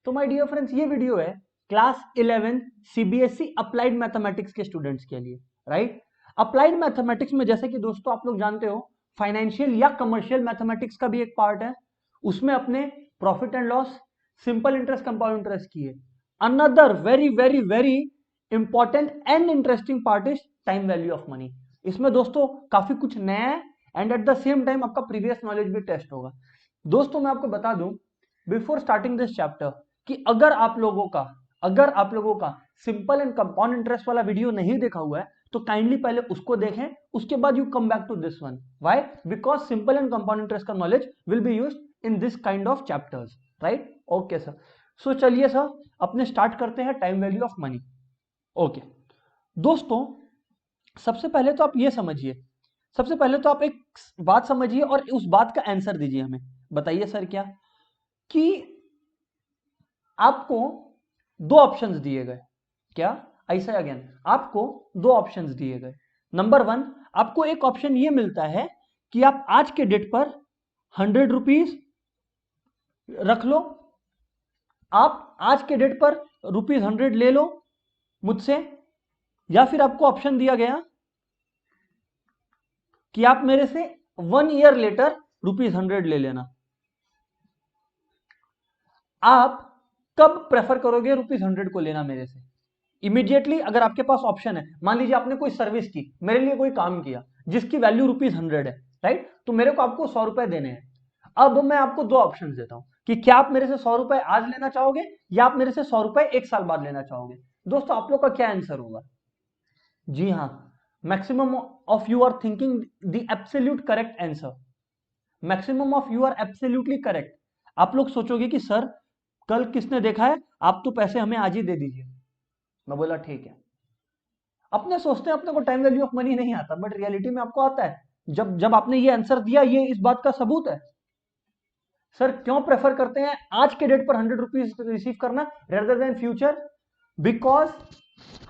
तो my dear friends, ये video है क्लास 11 सीबीएसई अप्लाइड मैथमेटिक्स के स्टूडेंट्स के लिए, राइट। अप्लाइड मैथमेटिक्स में जैसे कि दोस्तों आप लोग जानते हो, फाइनेंशियल या कमर्शियल मैथमेटिक्स का भी एक पार्ट है। उसमें अपने profit and loss, simple interest, compound interest की है। Another very very very important and interesting part is time value of money. इसमें दोस्तों काफी कुछ नया है and at the same time आपका प्रीवियस नॉलेज भी टेस्ट होगा। दोस्तों मैं आपको बता दूं बिफोर स्टार्टिंग दिस चैप्टर कि अगर आप लोगों का सिंपल एंड कंपाउंड इंटरेस्ट वाला वीडियो नहीं देखा हुआ है तो काइंडली पहले उसको देखें, उसके बाद you come back to this one. Why? Because simple and compound interest का knowledge will be used in this kind of chapters, right. Okay sir, so चलिए सर अपने स्टार्ट करते हैं time value of money. Okay दोस्तों, सबसे पहले तो आप ये समझिए, सबसे पहले तो आप एक बात समझिए और उस बात का आंसर दीजिए हमें। बताइए सर क्या कि आपको दो ऑप्शंस दिए गए। क्या? ऐसा अगेन, आपको दो ऑप्शंस दिए गए। नंबर वन, आपको एक ऑप्शन ये मिलता है कि आप आज के डेट पर 100 रुपीज रख लो, आप आज के डेट पर ₹100 ले लो मुझसे, या फिर आपको ऑप्शन दिया गया कि आप मेरे से 1 ईयर लेटर ₹100 ले लेना। आप कब प्रेफर करोगे ₹100 को लेना मेरे से? इमीडिएटली अगर आपके पास ऑप्शन है, मान लीजिए आपने कोई सर्विस की, मेरे लिए कोई काम किया जिसकी वैल्यू ₹100 है, राइट, तो मेरे को आपको 100 रुपए देने हैं। अब मैं आपको दो ऑप्शन देता हूं कि क्या आप मेरे से 100 रुपए आज लेना चाहोगे या आप मेरे से 100 रुपए 1 साल बाद लेना चाहोगे। दोस्तों आप लोग का क्या आंसर होगा? जी हाँ, maximum of you are thinking the absolute correct answer. Maximum of you are absolutely correct. आप लोग सोचोगे कि सर कल किसने देखा है, आप तो पैसे हमें आज ही दे दीजिए। मैं बोला ठीक है। अपने सोचते हैं अपने को टाइम वैल्यू ऑफ मनी नहीं आता, बट रियलिटी में आपको आता है। जब जब आपने ये आंसर दिया, ये इस बात का सबूत है। सर क्यों प्रेफर करते हैं आज के डेट पर 100 रुपीज रिसीव करना rather than future? Because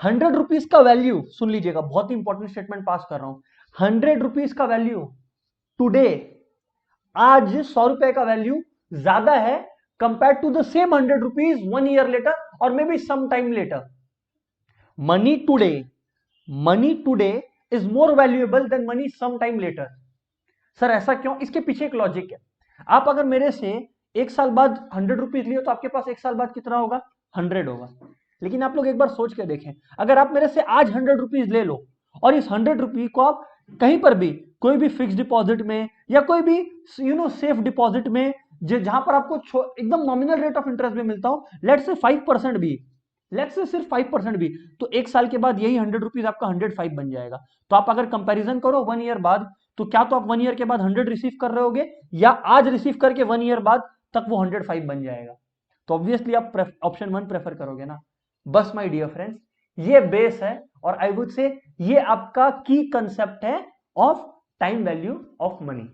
100 rupees का वैल्यू, सुन लीजिएगा, बहुत ही इंपॉर्टेंट स्टेटमेंट पास कर रहा हूं। 100 रुपीज का वैल्यू टुडे, आज 100 रुपए का वैल्यू ज्यादा है compare to the same 100 rupees 1 year later और may be some time later. Money today is more valuable than money some time later. Sir ऐसा क्यों? इसके पीछे एक लॉजिक है। आप अगर मेरे से 1 साल बाद 100 रुपीज लिए तो आपके पास 1 साल बाद कितना होगा? 100 होगा। लेकिन आप लोग एक बार सोच के देखें, अगर आप मेरे से आज 100 रुपीज ले लो और इस 100 रुपीज को आप कहीं पर भी, कोई भी फिक्स डिपॉजिट में या कोई भी सेफ डिपॉजिट में, जहां पर आपको एकदम नॉमिनल रेट ऑफ इंटरेस्ट भी मिलता हो, लेट्स से 5% भी, लेट्स से सिर्फ 5% भी, तो 1 साल के बाद यही 100 रुपीज आपका 105 बन जाएगा। तो आप अगर कंपैरिजन करो 1 ईयर बाद, तो क्या तो आप 1 ईयर के बाद 100 रिसीव कर रहे होगे, या आज रिसीव करके 1 ईयर बाद तक वो 105 बन जाएगा। तो ऑब्वियसली आप ऑप्शन 1 प्रेफर करोगे ना। बस माय डियर फ्रेंड्स, ये बेस है और आई वुड से ये आपका की कंसेप्ट है of time value of money.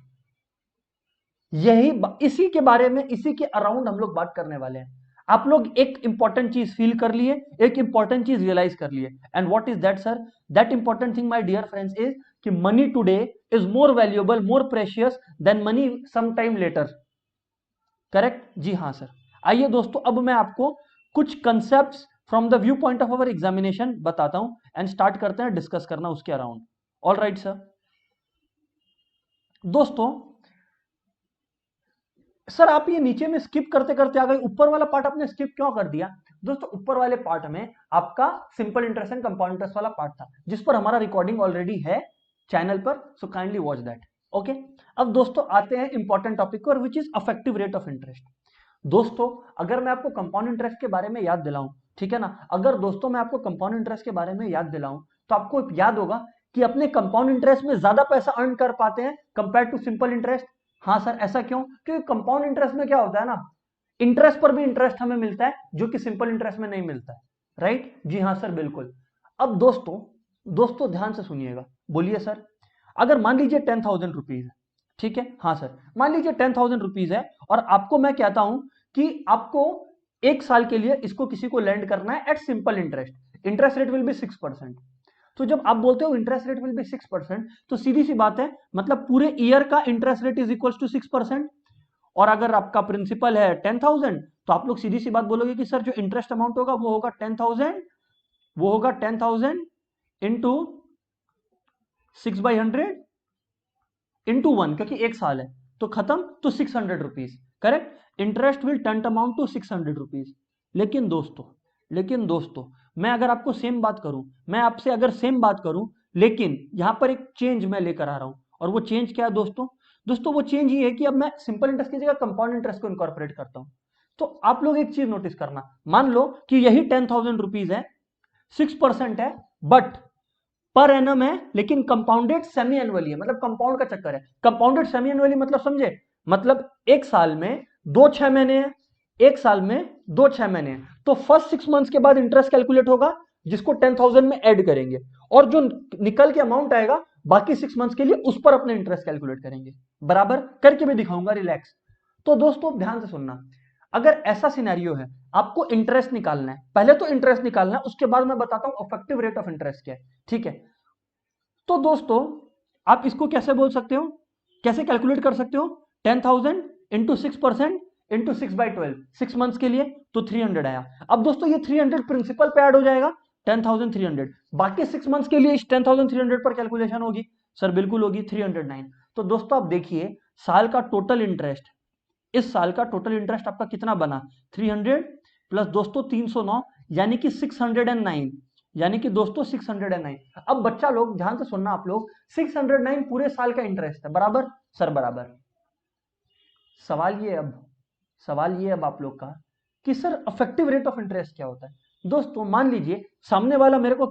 यही इसी के बारे में, इसी के अराउंड हम लोग बात करने वाले हैं। आप लोग एक इंपॉर्टेंट चीज फील कर लिए, एक इंपॉर्टेंट चीज रियलाइज कर लिए, and what is that sir? That important thing my dear friends is कि money today is more valuable, more precious than money some time later. Correct? जी हाँ सर। आइए दोस्तों, अब मैं आपको कुछ concepts from the view point of our examination बताता हूं एंड स्टार्ट करते हैं डिस्कस करना उसके अराउंड। All right sir. दोस्तों सर आप ये नीचे में स्किप करते करते आ गए, ऊपर वाला पार्ट आपने स्किप क्यों कर दिया? दोस्तों ऊपर वाले पार्ट में आपका simple interest and compound interest वाला पार्ट था, जिस पर हमारा रिकॉर्डिंग ऑलरेडी है चैनल पर, so kindly watch that. Okay, अब दोस्तों आते हैं इंपॉर्टेंट टॉपिक पर, which is affective rate of interest. दोस्तों अगर मैं आपको कंपाउंड इंटरेस्ट के बारे में याद दिलाऊं, ठीक है ना, अगर दोस्तों मैं आपको कंपाउंड इंटरेस्ट के बारे में याद दिलाऊं तो आपको याद होगा कि अपने कंपाउंड इंटरेस्ट में ज्यादा पैसा अर्न कर पाते हैं कंपेयर टू सिंपल इंटरेस्ट। हाँ सर, ऐसा क्यों? क्योंकि कंपाउंड इंटरेस्ट में क्या होता है ना, इंटरेस्ट पर भी इंटरेस्ट हमें मिलता है जो कि सिंपल इंटरेस्ट में नहीं मिलता है, राइट। जी हाँ सर, बिल्कुल। अब दोस्तों दोस्तों ध्यान से सुनिएगा, बोलिए सर। अगर मान लीजिए 10,000 रुपीज है, ठीक है, हाँ सर, मान लीजिए 10,000 रुपीज है और आपको मैं कहता हूं कि आपको 1 साल के लिए इसको किसी को लैंड करना है at simple interest, interest rate will be 6%। तो जब आप बोलते हो इंटरेस्ट रेट विल बी 6%, तो सीधी सी बात है, मतलब पूरे ईयर का interest rate is equal to 6%। और अगर आपका प्रिंसिपल है 10,000 तो आप लोग सीधी सी बात बोलोगे कि सर जो इंटरेस्ट अमाउंट होगा वो होगा 10,000, वो होगा 10,000 इंटू 6/100 इंटू 1, क्योंकि एक साल है तो खत्म, तो 600 rupees, correct. Interest will turn amount to 600 rupees. लेकिन दोस्तों मैं अगर आपको सेम बात करूं, मैं आपसे अगर सेम बात करूं, लेकिन यहां पर एक चेंज मैं लेकर आ रहा हूं, और वो चेंज क्या है दोस्तों वो चेंज ये है कि अब मैं सिंपल इंटरेस्ट की जगह कंपाउंड इंटरेस्ट को इनकॉर्पोरेट करता हूं। तो आप लोग एक चीज नोटिस करना, मान लो कि यही 10,000 रुपीज है, 6% है, बट पर एनम है, लेकिन कंपाउंडेड सेमी एनुअली है, मतलब कंपाउंड का चक्कर है। कंपाउंडेड सेमी एनुअली मतलब समझे, मतलब एक साल में 2 6 महीने हैं, एक साल में 2 6 महीने हैं, तो फर्स्ट 6 मंथ्स के बाद इंटरेस्ट कैलकुलेट होगा, जिसको 10,000 में ऐड करेंगे, और जो निकल के अमाउंट आएगा बाकी 6 मंथ्स के लिए उस पर अपने इंटरेस्ट कैलकुलेट करेंगे। बराबर करके भी दिखाऊंगा, रिलैक्स। तो दोस्तों ध्यान से सुनना, अगर ऐसा सिनेरियो है, आपको इंटरेस्ट निकालना है, पहले तो इंटरेस्ट निकालना है, उसके बाद मैं बताता हूं इफेक्टिव रेट ऑफ इंटरेस्ट क्या है, ठीक है। तो दोस्तों आप इसको कैसे बोल सकते हो, कैसे कैलकुलेट कर सकते हो, 10,000 इंटू 6% इंटू 6/12, 6 मंथ्स के लिए, तो 300 आया। अब दोस्तों ये 300 प्रिंसिपल पे ऐड हो जाएगा, 10,300, बाकी 6 मंथ्स के लिए इस 10,300 पर कैलकुलेशन होगी, सर बिल्कुल होगी, 309। तो दोस्तों आप देखिए साल का टोटल इंटरेस्ट, इस साल का टोटल इंटरेस्ट आपका कितना बना, 300 प्लस दोस्तों 309, यानी कि 609, यानी कि दोस्तों 609। अब बच्चा लोग ध्यान से सुनना, आप लोग 609 पूरे साल का इंटरेस्ट है, बराबर, सर बराबर। सवाल ये अब आप लोग का कि sir effective rate of interest क्या होता है। दोस्तों मान लीजिए सामने वाला मेरे को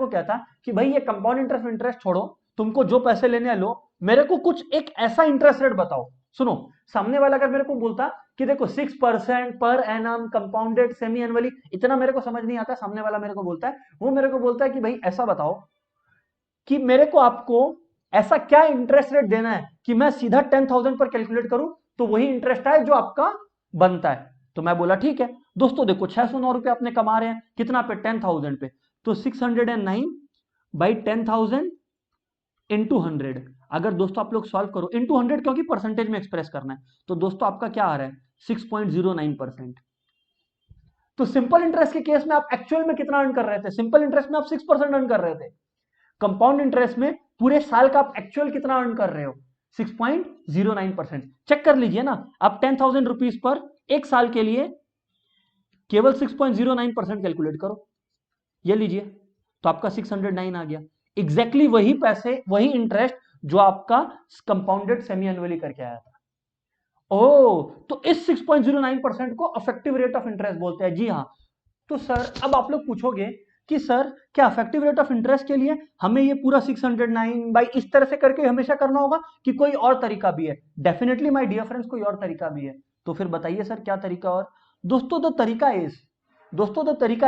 कहता कि भाई ये कंपाउंड इंटरेस्ट छोड़ो, तुमको जो पैसे लेने लो, मेरे को कुछ एक ऐसा इंटरेस्ट रेट बताओ। सुनो, सामने वाला अगर मेरे को बोलता कि देखो 6% per annum compounded semi annually, इतना मेरे को समझ नहीं आता, सामने वाला मेरे को बोलता है, वो मेरे को बोलता है कि भाई ऐसा बताओ कि मेरे को आपको ऐसा क्या इंटरेस्ट रेट देना है कि मैं सीधा 10,000 पर कैलकुलेट करूं तो वही इंटरेस्ट आए जो आपका बनता है। तो मैं बोला ठीक है दोस्तों, देखो 609 रुपए अपने कमा रहे हैं, कितना पे, 10,000 पे, तो 609/10,000 इंटू 100। अगर दोस्तों आप लोग सॉल्व करो इंटू 100, क्योंकि परसेंटेज में एक्सप्रेस करना है, तो दोस्तों आपका क्या आ रहा है, 6.09%। तो सिंपल इंटरेस्ट के केस में आप एक्चुअल में कितना अर्न कर रहे थे, सिंपल इंटरेस्ट में आप 6% अर्न कर रहे थे, कंपाउंड इंटरेस्ट में पूरे साल का आप एक्चुअल कितना अर्न कर रहे हो, 6.09%। चेक कर लीजिए ना, आप 10,000 रुपीज पर एक साल के लिए केवल 6.09% कैलकुलेट करो, ये लीजिए, तो आपका 609 आ गया, एग्जैक्टली वही पैसे, वही इंटरेस्ट जो आपका कंपाउंडेड सेमी एनुअली करके आया था। ओ, तो इस 6.09% को इफेक्टिव रेट ऑफ इंटरेस्ट बोलते हैं, जी हाँ। तो सर अब आप लोग पूछोगे कि सर क्या इफेक्टिव रेट ऑफ इंटरेस्ट के लिए हमें ये पूरा 609 बाई इस तरह से करके हमेशा करना होगा कि कोई और तरीका भी है। डेफिनेटली माय डियर फ्रेंड्स, कोई और तरीका भी है। तो फिर बताइए सर क्या तरीका और, दोस्तों द तरीका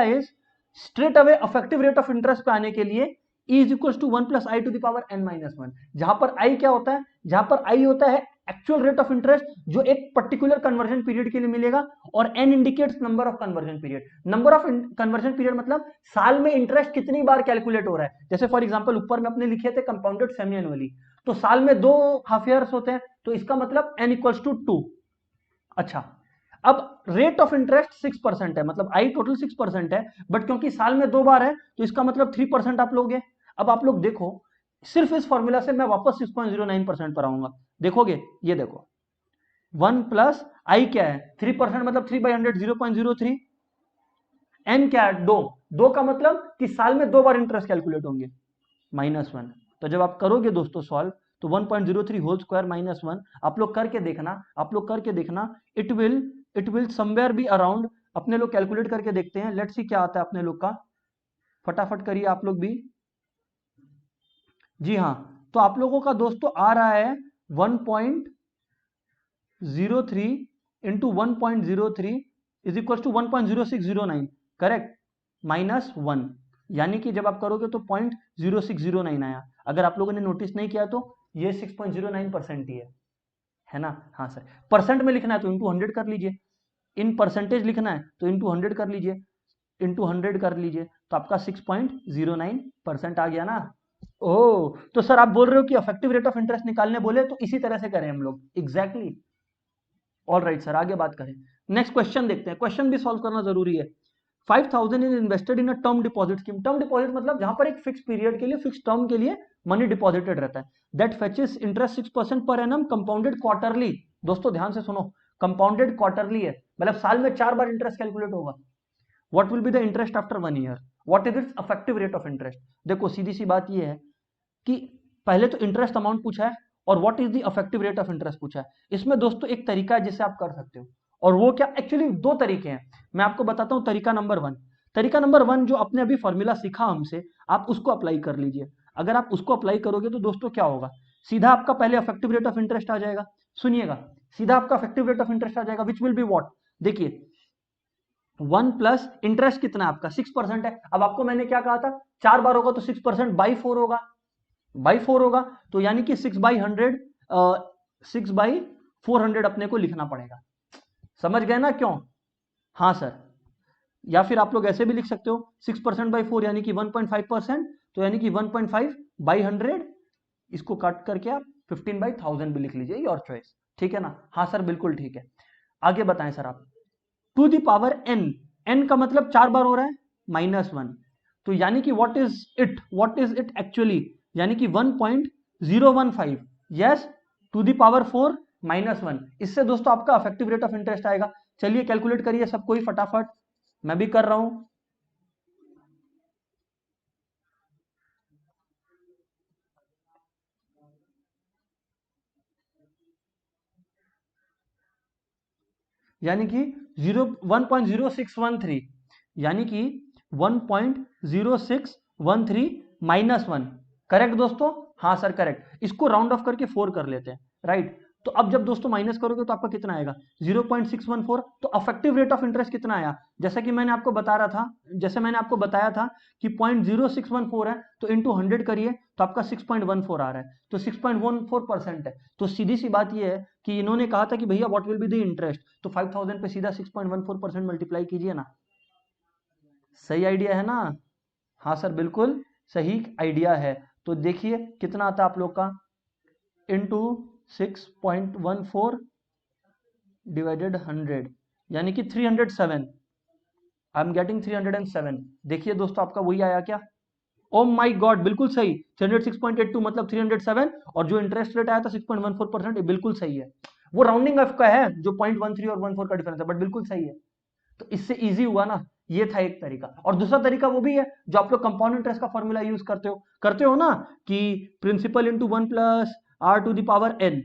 is straight away effective rate of interest पे आने के लिए E is equal to 1 plus I to the power n-1, जहां पर आई क्या होता है, जहां पर आई होता है एक्चुअल रेट ऑफ इंटरेस्ट जो एक पर्टिकुलर कन्वर्जन पीरियड के लिए मिलेगा, और n indicates number of conversion period. Number of conversion period मतलब साल में इंटरेस्ट कितनी बार कैलकुलेट हो रहा है। जैसे फॉर एग्जांपल ऊपर में अपने लिखे थे कंपाउंडेड सेमी एनुअली, तो साल में 2 हाफ ईयर्स होते हैं, तो इसका मतलब n इक्वल्स टू 2। अच्छा, अब रेट ऑफ इंटरेस्ट 6% है, मतलब आई टोटल 6% है, बट क्योंकि साल में 2 बार है तो इसका मतलब 3% आप लोगे। अब आप लोग देखो, सिर्फ इस फॉर्मूला से मैं वापस 6.09% पर आऊंगा, देखोगे, ये देखो 1 प्लस आई क्या है, 3% मतलब 3/100, 0.03, एन क्या है, 2 का मतलब कि साल में 2 बार इंटरेस्ट कैलकुलेट होंगे, -1। तो जब आप करोगे दोस्तों सॉल्व, तो 1.03 होल स्क्वायर -1, आप लोग करके देखना, it will somewhere be around, अपने लोग कैलकुलेट करके देखते हैं, लेट्स सी क्या आता है अपने लोग का, फटाफट करिए आप लोग भी। जी हाँ, तो आप लोगों का दोस्तों आ रहा है 1.03 into 1.03 is equal to 1.0609, correct, -1, यानी कि जब आप करोगे तो 0.0609 आया। अगर आप लोगों ने नोटिस नहीं किया तो ये 6.09% ही है ना। हाँ सर, परसेंट में लिखना है तो इंटू 100 कर लीजिए, इन परसेंटेज लिखना है तो इंटू 100 कर लीजिए, तो आपका 6.09% आ गया ना। ओ, तो सर आप बोल रहे हो कि इफेक्टिव रेट ऑफ इंटरेस्ट निकालने बोले तो इसी तरह से करें हम लोग, एग्जैक्टली ऑल राइट सर, आगे बात करें। नेक्स्ट क्वेश्चन देखते हैं, क्वेश्चन भी सॉल्व करना जरूरी है। 5000 is invested in a term deposit scheme. Term deposit मतलब जहां पर एक फिक्स पीरियड के लिए, फिक्स टर्म के लिए मनी डिपॉजिटेड रहता है। That फेचेस interest 6% per annum compounded quarterly. दोस्तों ध्यान से सुनो, कंपाउंडेड क्वार्टरली है, मतलब साल में 4 बार इंटरेस्ट कैलकुलेट होगा। What will be the interest after 1 year, what is it's effective rate of interest. देखो सीधी सी बात ये है कि पहले तो इंटरेस्ट अमाउंट पूछा है और what is the effective rate of interest पूछा है। इसमें दोस्तों एक तरीका है जिससे आप कर सकते हो, और वो क्या, एक्चुअली 2 तरीके हैं, मैं आपको बताता हूं। तरीका नंबर 1, तरीका नंबर 1 जो आपने अभी फॉर्मूला सीखा हमसे, आप उसको अप्लाई कर लीजिए। अगर आप उसको अप्लाई करोगे तो दोस्तों क्या होगा, सीधा आपका पहले इफेक्टिव रेट ऑफ इंटरेस्ट आ जाएगा। सुनिएगा, सीधा आपका इफेक्टिव रेट ऑफ इंटरेस्ट आ जाएगा, विच विल बी व्हाट, देखिए 1 प्लस इंटरेस्ट कितना है आपका 6% है। अब आपको मैंने क्या कहा था, 4 बार होगा तो 6% बाई 4 होगा, बाई 4 होगा, तो यानी कि 6/100, 6/400 अपने को लिखना पड़ेगा। समझ गए ना क्यों? हाँ सर, या फिर आप लोग ऐसे भी लिख सकते हो 6% बाई 4 यानी कि 1.5%, तो यानी कि 1.5/100, इसको काट करके आप 15/1000 भी लिख लीजिए, योर चॉइस, ठीक है ना? हाँ सर बिल्कुल ठीक है। आगे बताएं सर आप, to the power n, n का मतलब 4 बार हो रहा है, -1, तो यानी कि व्हाट इज इट एक्चुअली, यानी कि 1.015, यस, टू द पावर 4 -1। इससे दोस्तों आपका इफेक्टिव रेट ऑफ इंटरेस्ट आएगा। चलिए कैलकुलेट करिए सब कोई फटाफट, मैं भी कर रहा हूं। यानी कि 1.0613, यानी कि 1.0613 -1, करेक्ट दोस्तों? हाँ सर करेक्ट। इसको राउंड ऑफ करके 4 कर लेते हैं, राइट? तो अब जब दोस्तों माइनस करोगे तो आपका कितना आएगा, 0.614। तो अफेक्टिव रेट ऑफ इंटरेस्ट कितना आया, जैसा कि मैंने आपको बता रहा था, जैसे मैंने आपको बताया था कि 0.0614 है, तो इंटू 100 करिए तो आपका 6.14 आ रहा है, तो 6.14% है। तो सीधी सी बात ये है कि इन्होंने कहा था कि भैया what will be the interest, तो 5000 पे सीधा 6.14% मल्टीप्लाई कीजिए ना। सही आइडिया है ना? हाँ सर बिल्कुल सही आइडिया है। तो देखिए कितना आता है आप लोग का, इंटू 6.14 डिवाइडेड 100, यानी कि 307, आई एम गेटिंग 307। देखिए दोस्तों आपका वही आया क्या? ओ माय गॉड, बिल्कुल सही, 306.82 मतलब 307, और जो इंटरेस्ट रेट आया था 6.14%, ये बिल्कुल सही है। वो राउंडिंग ऑफ का है, जो 0.13 और 14 का डिफरेंस है, बट बिल्कुल सही है। तो इससे इजी हुआ ना, ये था एक तरीका। और दूसरा तरीका वो भी है जो आप लोग कंपाउंड इंटरेस्ट का फॉर्मूला यूज करते हो ना, कि principal into 1 plus r to the power n,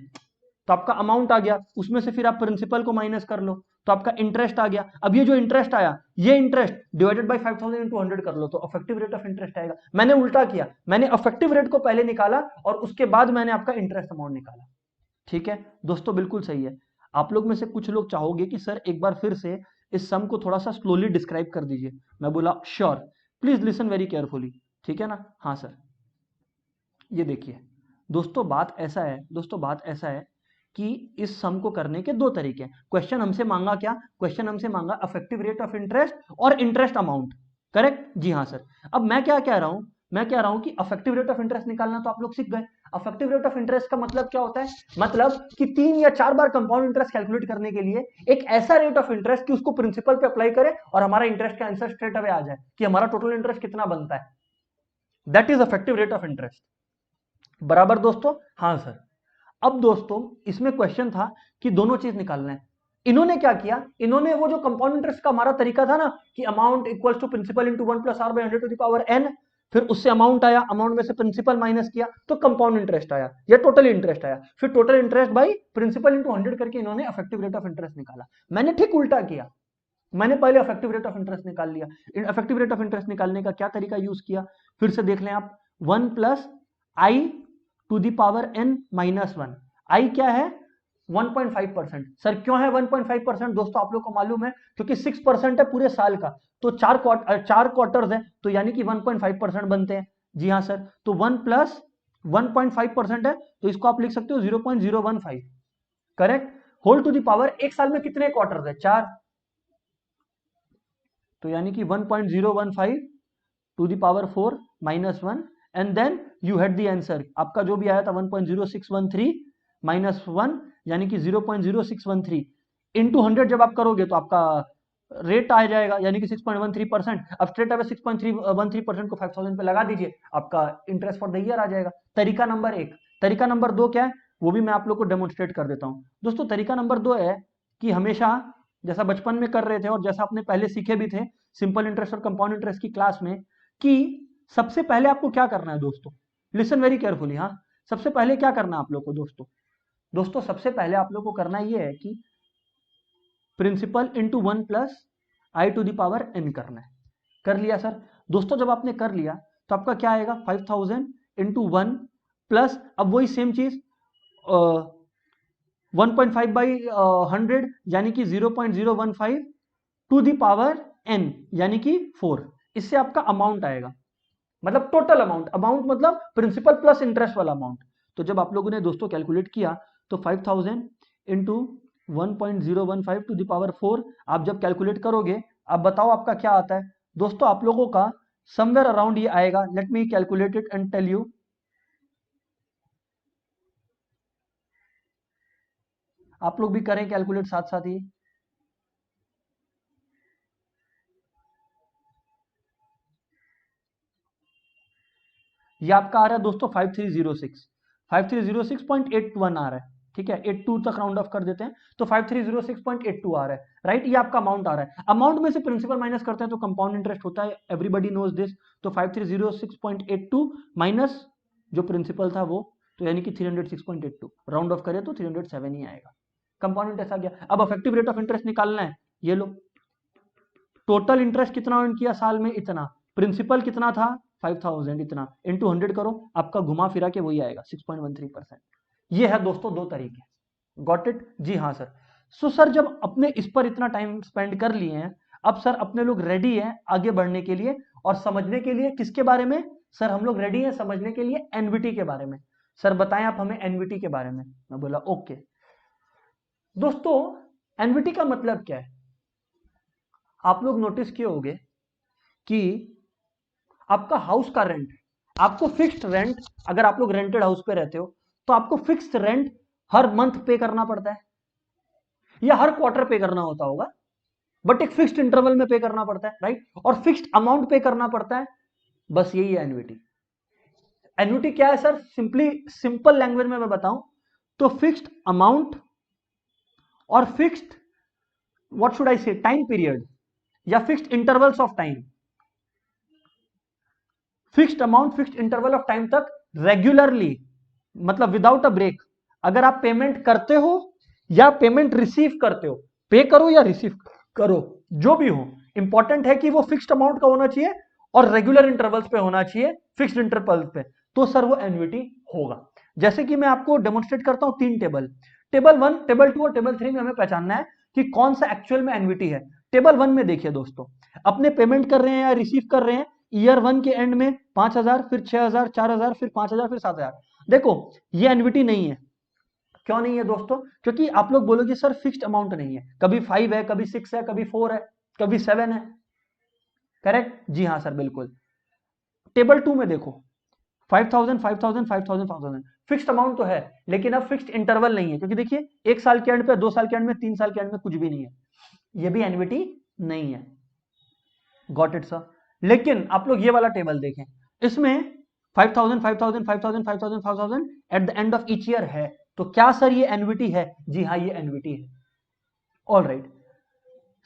तो आपका अमाउंट आ गया, उसमें से फिर आप प्रिंसिपल को माइनस कर लो, तो आपका इंटरेस्ट आ गया। अब ये जो इंटरेस्ट आया, ये इंटरेस्ट डिवाइडेड बाय 5000 इंटू 100 कर लो, तो इफेक्टिव रेट ऑफ इंटरेस्ट आएगा। मैंने उल्टा किया, मैंने इफेक्टिव रेट को पहले निकाला और उसके बाद मैंने आपका इंटरेस्ट अमाउंट निकाला। ठीक है दोस्तों, बिल्कुल सही है। आप लोग में से कुछ लोग चाहोगे कि सर एक बार फिर से इस सम को थोड़ा सा स्लोली डिस्क्राइब कर दीजिए। मैं बोला sure, please listen very carefully, ठीक है ना? हाँ सर, ये देखिए दोस्तों, बात ऐसा है, दोस्तों बात ऐसा है कि इस सम को करने के 2 तरीके हैं। क्वेश्चन हमसे मांगा क्या, क्वेश्चन हमसे मांगा इफेक्टिव रेट ऑफ इंटरेस्ट और इंटरेस्ट अमाउंट, करेक्ट? जी हाँ सर। अब मैं क्या कह रहा हूं, मैं कह रहा हूं कि इफेक्टिव रेट ऑफ इंटरेस्ट निकालना तो आप लोग सीख गए। इफेक्टिव रेट ऑफ इंटरेस्ट का मतलब क्या होता है, मतलब कि 3 या 4 बार कंपाउंड इंटरेस्ट कैलकुलेट करने के लिए एक ऐसा रेट ऑफ इंटरेस्ट कि उसको प्रिंसिपल पे अप्लाई करें और हमारा इंटरेस्ट का आंसर स्ट्रेट अवे आ जाए कि हमारा टोटल इंटरेस्ट कितना बनता है। That is effective rate of interest, बराबर दोस्तों? हाँ सर। अब दोस्तों इसमें क्वेश्चन था कि दोनों चीज निकालना है। इन्होंने क्या किया, इन्होंने वो जो कंपाउंड इंटरेस्ट का हमारा तरीका था ना, कि amount equals to principal into 1 plus r by 100 to the power n, फिर उससे अमाउंट आया, अमाउंट में से प्रिंसिपल माइनस किया तो कंपाउंड इंटरेस्ट आया या टोटल इंटरेस्ट आया, फिर total interest by principal into 100 करके इन्होंने इफेक्टिव रेट ऑफ इंटरेस्ट निकाला। मैंने ठीक उल्टा किया, मैंने पहले इफेक्टिव रेट ऑफ इंटरेस्ट निकाल लिया। इफेक्टिव रेट ऑफ इंटरेस्ट निकालने का क्या तरीका यूज किया, फिर से देख लें आप, 1 plus I to the power n minus 1, i क्या है 1.5%। सर क्यों है 1.5%? दोस्तों आप लोग को मालूम है क्योंकि 6% है पूरे साल का, तो 4 क्वार्टर्स है, तो यानी कि 1.5% बनते हैं। जी हाँ सर, तो 1 प्लस 1.5% है, तो इसको आप लिख सकते हो 0.015, correct? Whole to the power, एक साल में कितने क्वार्टर्स है, 4, तो यानी कि 1.015 to the power 4 minus 1, and then you had the answer, आपका जो भी आया था 1.0613 माइनस 1, यानी कि 0.0613, इंटू 100 जब आप करोगे तो आपका रेट आ जाएगा, यानी कि 6.13%। अब स्ट्रेट अवे 6.13% को 5000 पे लगा दीजिए, आपका इंटरेस्ट फॉर द ईयर आ जाएगा। तरीका नंबर 1। तरीका नंबर 2 क्या है, वो भी मैं आप लोग को डेमोन्स्ट्रेट कर देता हूं दोस्तों। तरीका नंबर 2 है कि हमेशा जैसा बचपन में कर रहे थे और जैसा आपने पहले सीखे भी थे सिंपल इंटरेस्ट और कंपाउंड इंटरेस्ट की क्लास में, कि सबसे पहले आपको क्या करना है दोस्तों, लिसन वेरी केयरफुली। हाँ, सबसे पहले क्या करना है आप लोग को दोस्तों सबसे पहले आप लोग को करना ये है कि principal into 1 plus I to the power n करना है। कर लिया सर दोस्तों? जब आपने कर लिया तो आपका क्या आएगा, 5000 इंटू 1 प्लस, अब वही सेम चीज 1.5 बाई 100 यानी कि 0.015 टू द पावर n यानी कि 4। इससे आपका अमाउंट आएगा, मतलब टोटल अमाउंट, अमाउंट मतलब प्रिंसिपल प्लस इंटरेस्ट वाला अमाउंट। तो जब आप लोगों ने दोस्तों कैलकुलेट किया तो 5000 इंटू 1.015 टू द पावर 4 आप जब कैलकुलेट करोगे, अब बताओ आपका क्या आता है दोस्तों? आप लोगों का समवेयर अराउंड ये आएगा, let me calculate it and tell you. आप लोग भी करें कैलकुलेट साथ साथ ही। ये आपका आ रहा है दोस्तों 5306.81 आ रहा है, ठीक है। 82 तक राउंड ऑफ कर देते हैं तो 5306.82 आ रहा है, राइट। ये आपका अमाउंट आ रहा है। अमाउंट में से प्रिंसिपल माइनस करते हैं तो कंपाउंड इंटरेस्ट होता है, एवरीबॉडी नोज दिस। तो 5306.82 माइनस जो प्रिंसिपल था वो, तो यानी कि 306.82 राउंड ऑफ करें तो 307 ही आएगा। कंपाउंड इंटरेस्ट आ गया। अब इफेक्टिव रेट ऑफ इंटरेस्ट निकालना है, ये लो। टोटल इंटरेस्ट कितना अर्न किया साल में, इतना। प्रिंसिपल कितना था, 5000, इतना इंटू 100 करो, आपका घुमा फिरा के वही आएगा 6.13%। ये है दोस्तों दो तरीके। Got it? जी हाँ सर। सो सर जब अपने इस पर इतना टाइम स्पेंड कर लिए हैं, अब सर अपने लोग रेडी हैं आगे बढ़ने के लिए और समझने के लिए। किसके बारे में सर? हम लोग रेडी हैं समझने के लिए एनवीटी के बारे में। सर बताएं आप हमें एनवीटी के बारे में। मैं बोला ओके। दोस्तों एनवीटी का मतलब क्या है? आप लोग नोटिस किए होंगे कि आपका हाउस का रेंट, आपको फिक्स्ड रेंट, अगर आप लोग रेंटेड हाउस पे रहते हो तो आपको फिक्स्ड रेंट हर मंथ पे करना पड़ता है या हर क्वार्टर पे करना होता होगा, बट एक फिक्स्ड इंटरवल में पे करना पड़ता है, राइट। और फिक्स्ड अमाउंट पे करना पड़ता है। बस यही है एन्युटी। एन्युटी क्या है सर? सिंपली सिंपल लैंग्वेज में मैं बताऊं तो फिक्स्ड अमाउंट और फिक्स्ड व्हाट शुड आई से टाइम पीरियड या fixed intervals of time, fixed amount fixed interval of time तक रेगुलरली, मतलब विदाउट अ ब्रेक, अगर आप पेमेंट करते हो या पेमेंट रिसीव करते हो, पे करो या रिसीव करो, जो भी हो, इंपॉर्टेंट है कि वो फिक्स्ड अमाउंट का होना चाहिए और रेगुलर इंटरवल्स पे होना चाहिए, फिक्स्ड इंटरवल्स पे, तो सर वो एन्युटी होगा। जैसे कि मैं आपको डेमोन्स्ट्रेट करता हूं 3 टेबल, टेबल 1, टेबल 2 और टेबल 3 में हमें पहचानना है कि कौन सा एक्चुअल में एन्युटी है। टेबल 1 में देखिए दोस्तों, अपने पेमेंट कर रहे हैं या रिसीव कर रहे हैं ईयर 1 के एंड में 5000, फिर 6000, 4000, फिर 5000, फिर 7000। देखो ये एन्युटी नहीं है। क्यों नहीं है दोस्तों? क्योंकि आप लोग बोलोगे सर फिक्स्ड अमाउंट नहीं है, कभी 5 है, कभी 6 है, कभी 4 है, कभी 7 है, करेक्ट? जी हाँ सर बिल्कुल। टेबल 2 में देखो 5000, 5000, 5000, 5000 फिक्स्ड अमाउंट तो है, लेकिन अब फिक्स्ड इंटरवल नहीं है, क्योंकि देखिए 1 साल के एंड पे, 2 साल के एंड में, 3 साल के एंड में कुछ भी नहीं है, ये भी एन्युटी नहीं है। Got it sir? लेकिन आप लोग ये वाला टेबल देखें, इसमें 5000, 5000, 5000, 5000, 5000 eight the end of each year है, तो क्या सर ये एन्युटी है? जी हाँ ये एन्युटी है। ऑल राइट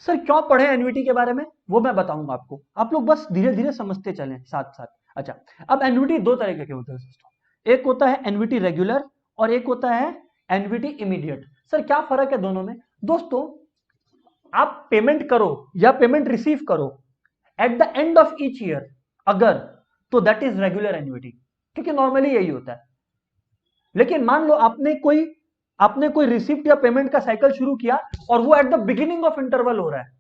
सर, क्यों पढ़े एन्युटी के बारे में वो मैं बताऊंगा आपको, आप लोग बस धीरे धीरे समझते चलें साथ साथ। अच्छा, अब एन्युटी दो तरह के होते हैं दोस्तों, एक होता है एन्युटी रेगुलर और एक होता है एन्युटी इमीडिएट। सर क्या फर्क है दोनों में? दोस्तों आप पेमेंट करो या पेमेंट रिसीव करो eight the end of each year अगर, तो दैट इज रेगुलर एन्युटी, क्योंकि नॉर्मली यही होता है। लेकिन मान लो आपने कोई रिसिप्ट या पेमेंट का साइकिल शुरू किया और वो at the beginning of interval हो रहा है,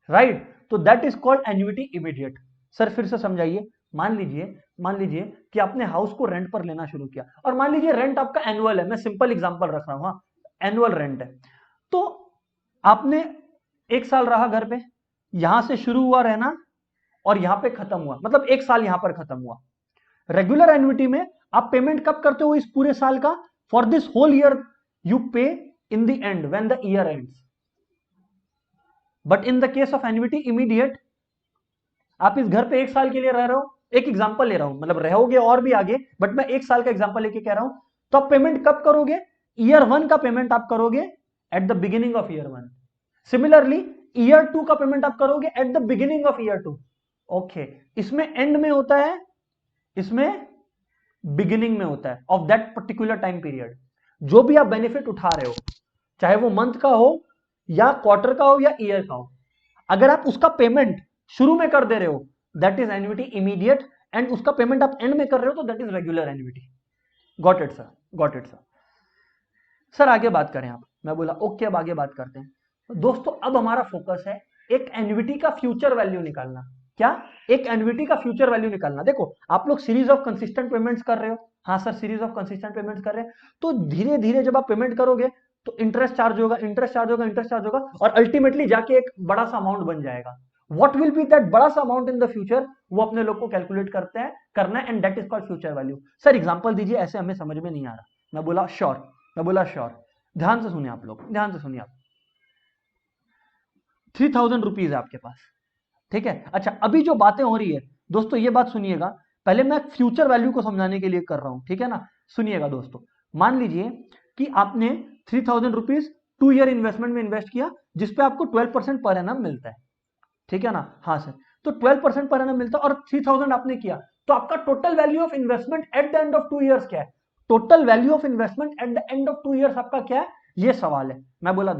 राइट, तो that is called annuity immediate. Sir फिर से समझाइए। मान लीजिए कि आपने हाउस को रेंट पर लेना शुरू किया और मान लीजिए रेंट आपका एनुअल है, मैं सिंपल एग्जांपल रख रहा हूं, हाँ एनुअल रेंट है। तो आपने 1 साल रहा घर पे, यहां से शुरू हुआ रहना और यहां पे खत्म हुआ, मतलब 1 साल यहां पर खत्म हुआ। रेगुलर एन्युटी में आप पेमेंट कब करते हो? इस पूरे साल का, for this whole year you pay in the end when the year ends, but in the case of annuity immediate, आप इस घर पे 1 साल के लिए रह रहे हो, एक एग्जांपल ले रहा हूं, मतलब रहोगे और भी आगे, बट मैं 1 साल का एग्जांपल लेके कह रहा हूं, तो आप पेमेंट कब करोगे? ईयर 1 का पेमेंट आप करोगे at the beginning of year 1। Similarly year 2 का पेमेंट आप करोगे at the beginning of year 2। Okay, इसमें एंड में होता है, इसमें बिगिनिंग में होता है of that particular time period. जो भी आप बेनिफिट उठा रहे हो, चाहे वो मंथ का हो या क्वार्टर का हो या ईयर का हो, अगर आप उसका पेमेंट शुरू में कर दे रहे हो, that is annuity immediate, and उसका पेमेंट आप एंड में कर रहे हो, तो that is regular annuity. Got it sir, got it sir. Sir आगे बात करें आप, मैं बोला ओके, अब आगे बात करते हैं। तो दोस्तों अब हमारा फोकस है एक एन्युटी का फ्यूचर वैल्यू निकालना। क्या? एक एन्युटी का फ्यूचर वैल्यू निकालना। देखो आप लोग सीरीज ऑफ कंसिस्टेंट पेमेंट्स कर रहे हो, हाँ sir series of consistent payments कर रहे हैं, तो धीरे धीरे जब आप पेमेंट करोगे तो इंटरेस्ट चार्ज होगा, इंटरेस्ट चार्ज होगा, इंटरेस्ट चार्ज होगा, और अल्टीमेटली जाके एक बड़ा सा अमाउंट बन जाएगा। व्हाट विल बी दैट बड़ा सा अमाउंट इन द फ्यूचर, वो अपने लोग को कैलकुलेट करते हैं, करना है, and that is called future value. Sir example दीजिए, ऐसे हमें समझ में नहीं आ रहा। मैं बोला श्योर, मैं बोला श्योर। ध्यान से सुनिए आप लोग, ध्यान से सुनिए आप। 3000 रुपीज है आपके पास, ठीक है। अच्छा अभी जो बातें हो रही है दोस्तों, ये बात सुनिएगा, पहले मैं फ्यूचर वैल्यू को समझाने के लिए कर रहा हूं, ठीक है ना। सुनिएगा दोस्तों, मान लीजिए कि आपने 3000 रुपीज 2 ईयर इन्वेस्टमेंट में इन्वेस्ट किया, जिसपे आपको 12% पर एनम मिलता है, ठीक है ना। हाँ सर, तो 12% पर एनम मिलता है, और 3000 आपने किया, तो आपका total value of investment at the end of 2 years क्या है? Total value of investment at the end of 2 years आपका क्या है? ये सवाल है। मैं बोला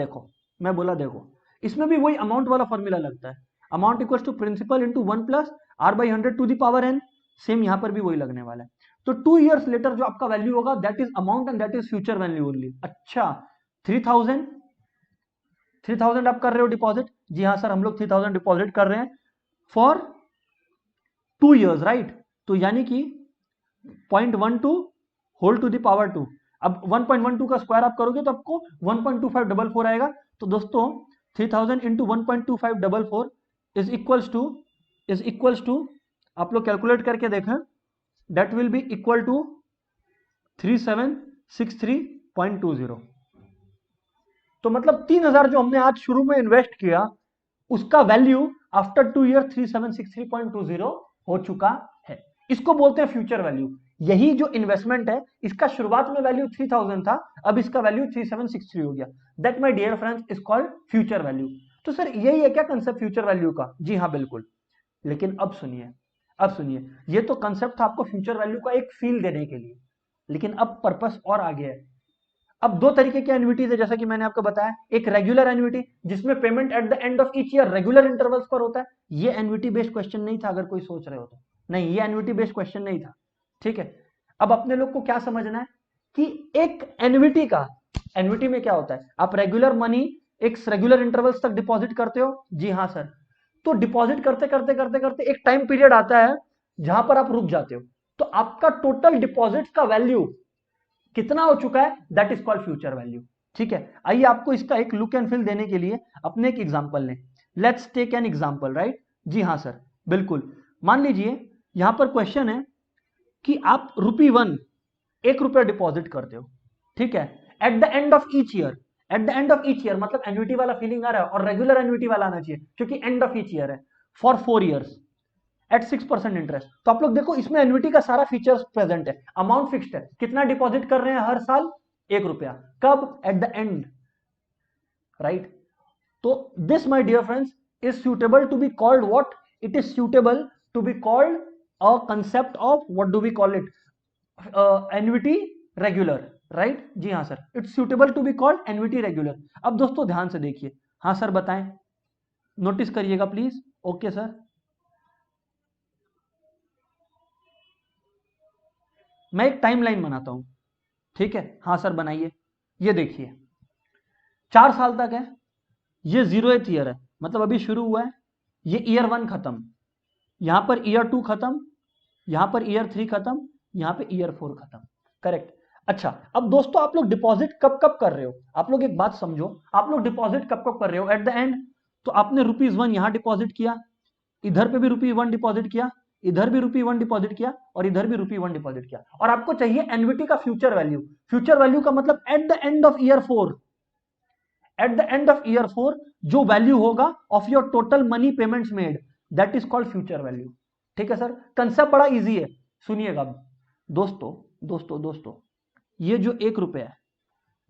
देखो, इसमें भी वही अमाउंट वाला फॉर्मूला लगता है, amount equals to principal into 1 plus r by 100 to the power n. Same यहां पर भी वही लगने वाला है। तो 2 ईयर्स लेटर जो आपका वैल्यू होगा, that is amount and that is future value only. अच्छा 3000 आप कर रहे हो डिपॉजिट, जी हाँ सर हम लोग 3000 डिपॉजिट कर रहे हैं फॉर 2 ईयर्स, राइट। तो यानी कि 0.12 होल टू द पावर 2। अब 1.12 का स्क्वायर आप करोगे तो आपको 1.2544 आएगा। तो दोस्तों 3000 इंटू 1.2544 इज इक्वल्स टू आप लोग कैलकुलेट करके देखें, that will be equal to 3763.20। तो मतलब 3000 जो हमने आज शुरू में इन्वेस्ट किया, उसका वैल्यू आफ्टर 2 ईयर 3763.20 हो चुका है। इसको बोलते हैं फ्यूचर वैल्यू। यही जो इन्वेस्टमेंट है, इसका शुरुआत में वैल्यू 3000 था, अब इसका वैल्यू 3763 हो गया। That my dear friends is called future value. तो सर यही है क्या कंसेप्ट फ्यूचर वैल्यू का? जी हाँ बिल्कुल। लेकिन अब सुनिए, ये तो कंसेप्ट था आपको फ्यूचर वैल्यू का एक फील देने के लिए, लेकिन अब पर्पस और आगे है। अब 2 तरीके की एन्युटीज है, जैसा कि मैंने आपको बताया। एक रेगुलर एन्युटी जिसमें payment eight the end of each year regular intervals पर होता है। ये एन्युटी बेस्ड क्वेश्चन नहीं था, अगर कोई सोच रहे हो तो। नहीं, ये एन्युटी बेस्ड क्वेश्चन नहीं था, ठीक है। अब अपने लोग को क्या समझना है कि एक एन्युटी का, एन्युटी में क्या होता है, आप रेगुलर मनी एक रेगुलर इंटरवल्स तक डिपॉजिट करते हो, जी हाँ सर। तो डिपॉजिट करते करते करते करते एक टाइम पीरियड आता है जहां पर आप रुक जाते हो, तो आपका टोटल डिपॉजिट का वैल्यू कितना हो चुका है, that is called future value, ठीक है। आइए आपको इसका एक लुक एंड फील देने के लिए अपने एक एग्जांपल लें। Let's take an example, right. जी हाँ सर बिल्कुल। मान लीजिए यहां पर क्वेश्चन है कि आप ₹1 1 रुपया डिपॉजिट करते हो, ठीक है, eight the end of each year. Eight the end of each year मतलब एन्युटी वाला फीलिंग आ रहा है, और रेगुलर एन्युटी वाला आना चाहिए क्योंकि एंड ऑफ ईच ईयर है, फॉर 4 ईयर्स एट 6% इंटरेस्ट। तो आप लोग देखो इसमें एन्युटी का सारा फीचर्स प्रेजेंट है। अमाउंट फिक्स्ड है, कितना डिपॉजिट कर रहे हैं हर साल? 1 रुपया। कब? At the end, right. तो this my dear friends is suitable to be called what? It is suitable to be called a concept of what do we call it? Annuity regular, right. जी हाँ sir, it's suitable to be called annuity regular. अब दोस्तों ध्यान से देखिए, हाँ sir बताएं, notice करिएगा प्लीज। ओके सर, मैं एक टाइमलाइन बनाता हूं, ठीक है। हाँ सर बनाइए। ये देखिए 4 साल तक है, ये 0th ईयर है, मतलब अभी शुरू हुआ है, ये ईयर 1 खत्म, यहां पर ईयर 2 खत्म, यहां पर ईयर 3 खत्म, यहां पे ईयर 4 खत्म, करेक्ट। अच्छा अब दोस्तों आप लोग डिपॉजिट कब कब कर रहे हो? आप लोग एक बात समझो, आप लोग डिपॉजिट कब कब कर रहे हो? Eight the and. तो आपने ₹1 यहां डिपॉजिट किया, इधर पे भी ₹1 डिपॉजिट किया, इधर भी ₹1 डिपॉजिट किया, और इधर भी ₹1 डिपॉजिट किया, और आपको चाहिए एन्युटी का फ्यूचर वैल्यू। फ्यूचर वैल्यू का मतलब eight the end of year 4। Eight the end of year 4 जो वैल्यू होगा of your total money payments made, that is called future value. ठीक है सर, कंसेप्ट बड़ा इजी है, सुनिएगा दोस्तों। दोस्तों दोस्तों ये जो 1 रुपया है,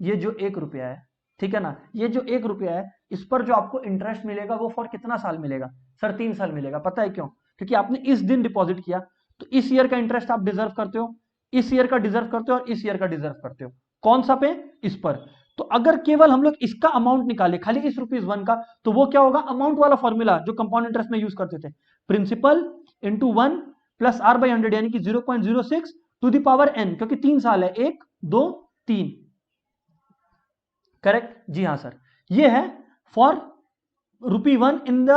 ये जो 1 रुपया है, ठीक है ना, ये जो 1 रुपया है, इस पर जो आपको इंटरेस्ट मिलेगा वो फॉर कितना साल मिलेगा सर? 3 साल मिलेगा। पता है क्यों? क्योंकि आपने इस दिन डिपॉजिट किया, तो इस ईयर का इंटरेस्ट आप डिजर्व करते हो, इस ईयर का डिजर्व करते हो और इस ईयर का डिजर्व करते हो। कौन सा पे? इस पर। तो अगर केवल हम लोग इसका अमाउंट निकाले, खाली इस ₹1 का, तो वो क्या होगा? अमाउंट वाला फॉर्मूला जो कंपाउंड इंटरेस्ट में यूज करते थे, principal into 1 plus r by 100, यानी कि 0.06 टू द पावर n, क्योंकि 3 साल है, 1 2 3। करेक्ट? जी हाँ सर, ये है for ₹1 in the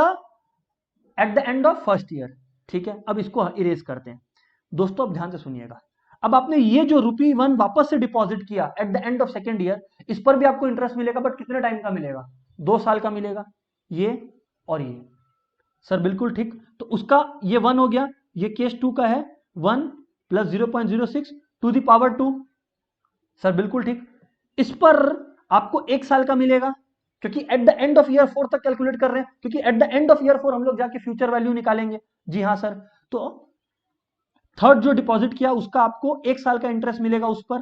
eight the end of first year. ठीक है, अब इसको इरेज करते हैं। दोस्तों अब ध्यान से सुनिएगा, अब आपने ये जो ₹1 वापस से डिपॉजिट किया eight the end of second year, इस पर भी आपको इंटरेस्ट मिलेगा, बट कितने टाइम का मिलेगा? 2 साल का मिलेगा, ये और ये। सर बिल्कुल ठीक, तो उसका ये 1 हो गया, ये केस 2 का है 1 plus 0.06 to the power 2। Sir बिल्कुल ठीक, इस पर आपको 1 साल का मिलेगा, क्योंकि eight the end of year 4 तक कैलकुलेट कर रहे हैं, क्योंकि eight the end of year 4 हम लोग जाके फ्यूचर वैल्यू निकालेंगे। जी हाँ सर, तो थर्ड जो डिपॉजिट किया उसका आपको 1 साल का इंटरेस्ट मिलेगा उस पर।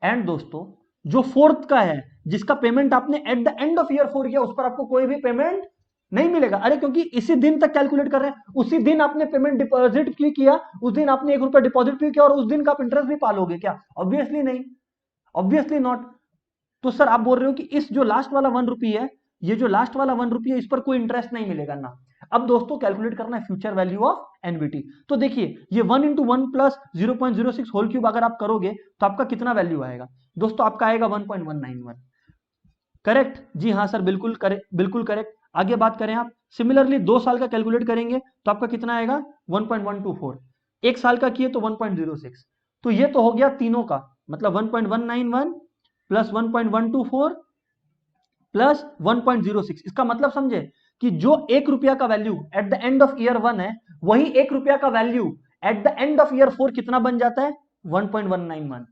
एंड दोस्तों जो फोर्थ का है, जिसका पेमेंट आपने eight the end of year 4 किया, उस पर आपको कोई भी पेमेंट नहीं मिलेगा। अरे क्योंकि इसी दिन तक कैलकुलेट कर रहे हैं, उसी दिन आपने पेमेंट डिपॉजिट किया, उस दिन आपने ₹1 डिपॉजिट भी किया और उस दिन का आप इंटरेस्ट भी पालोगे क्या? ऑब्वियसली नहीं, ऑब्वियसली नॉट। तो सर आप बोल रहे हो कि इस जो लास्ट वाला ₹1 है, ये जो लास्ट वाला ₹1 इस पर कोई इंटरेस्ट नहीं मिलेगा ना। अब दोस्तों कैलकुलेट करना है फ्यूचर वैल्यू ऑफ एनबीटी। तो देखिए ये 1 इंटू 1 प्लस 0.06 होल क्यूब अगर आप करोगे तो आपका कितना वैल्यू आएगा दोस्तों? आपका आएगा 1.191। करेक्ट? जी हाँ सर, बिल्कुल करेक्ट, बिल्कुल करेक्ट। आगे बात करें आप, सिमिलरली 2 साल का कैलकुलेट करेंगे तो आपका कितना आएगा? 1.124। 1 साल का किए तो 1.06। तो ये तो हो गया तीनों का, मतलब 1.191 प्लस 1.124 प्लस 1.06। इसका मतलब समझे कि जो ₹1 का value eight the end of year 1 है, वही ₹1 का value eight the end of year 4 कितना बन जाता है? 1.191।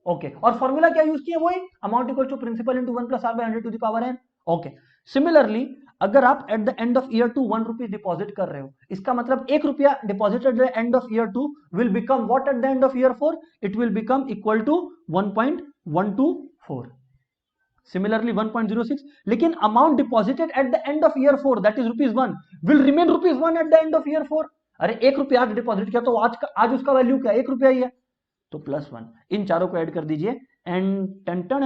ओके, और फॉर्मूला क्या यूज किया? वही amount equal to principal into 1 plus r by 100 to the power n। Okay, similarly अगर आप at the end of year 2 ₹1 deposit कर रहे हो, इसका मतलब ₹1 deposit at the end of year 2 will become what at the end of year 4? It will become equal to 1.124। Similarly 1.06, लेकिन amount deposited at the end of year 4 that is ₹1 will remain ₹1 eight the end of year 4। अरे ₹1 आज deposit किया तो आज उसका value क्या? ₹1 ही है, तो +1। इन चारों को ऐड कर दीजिए एंड टन टन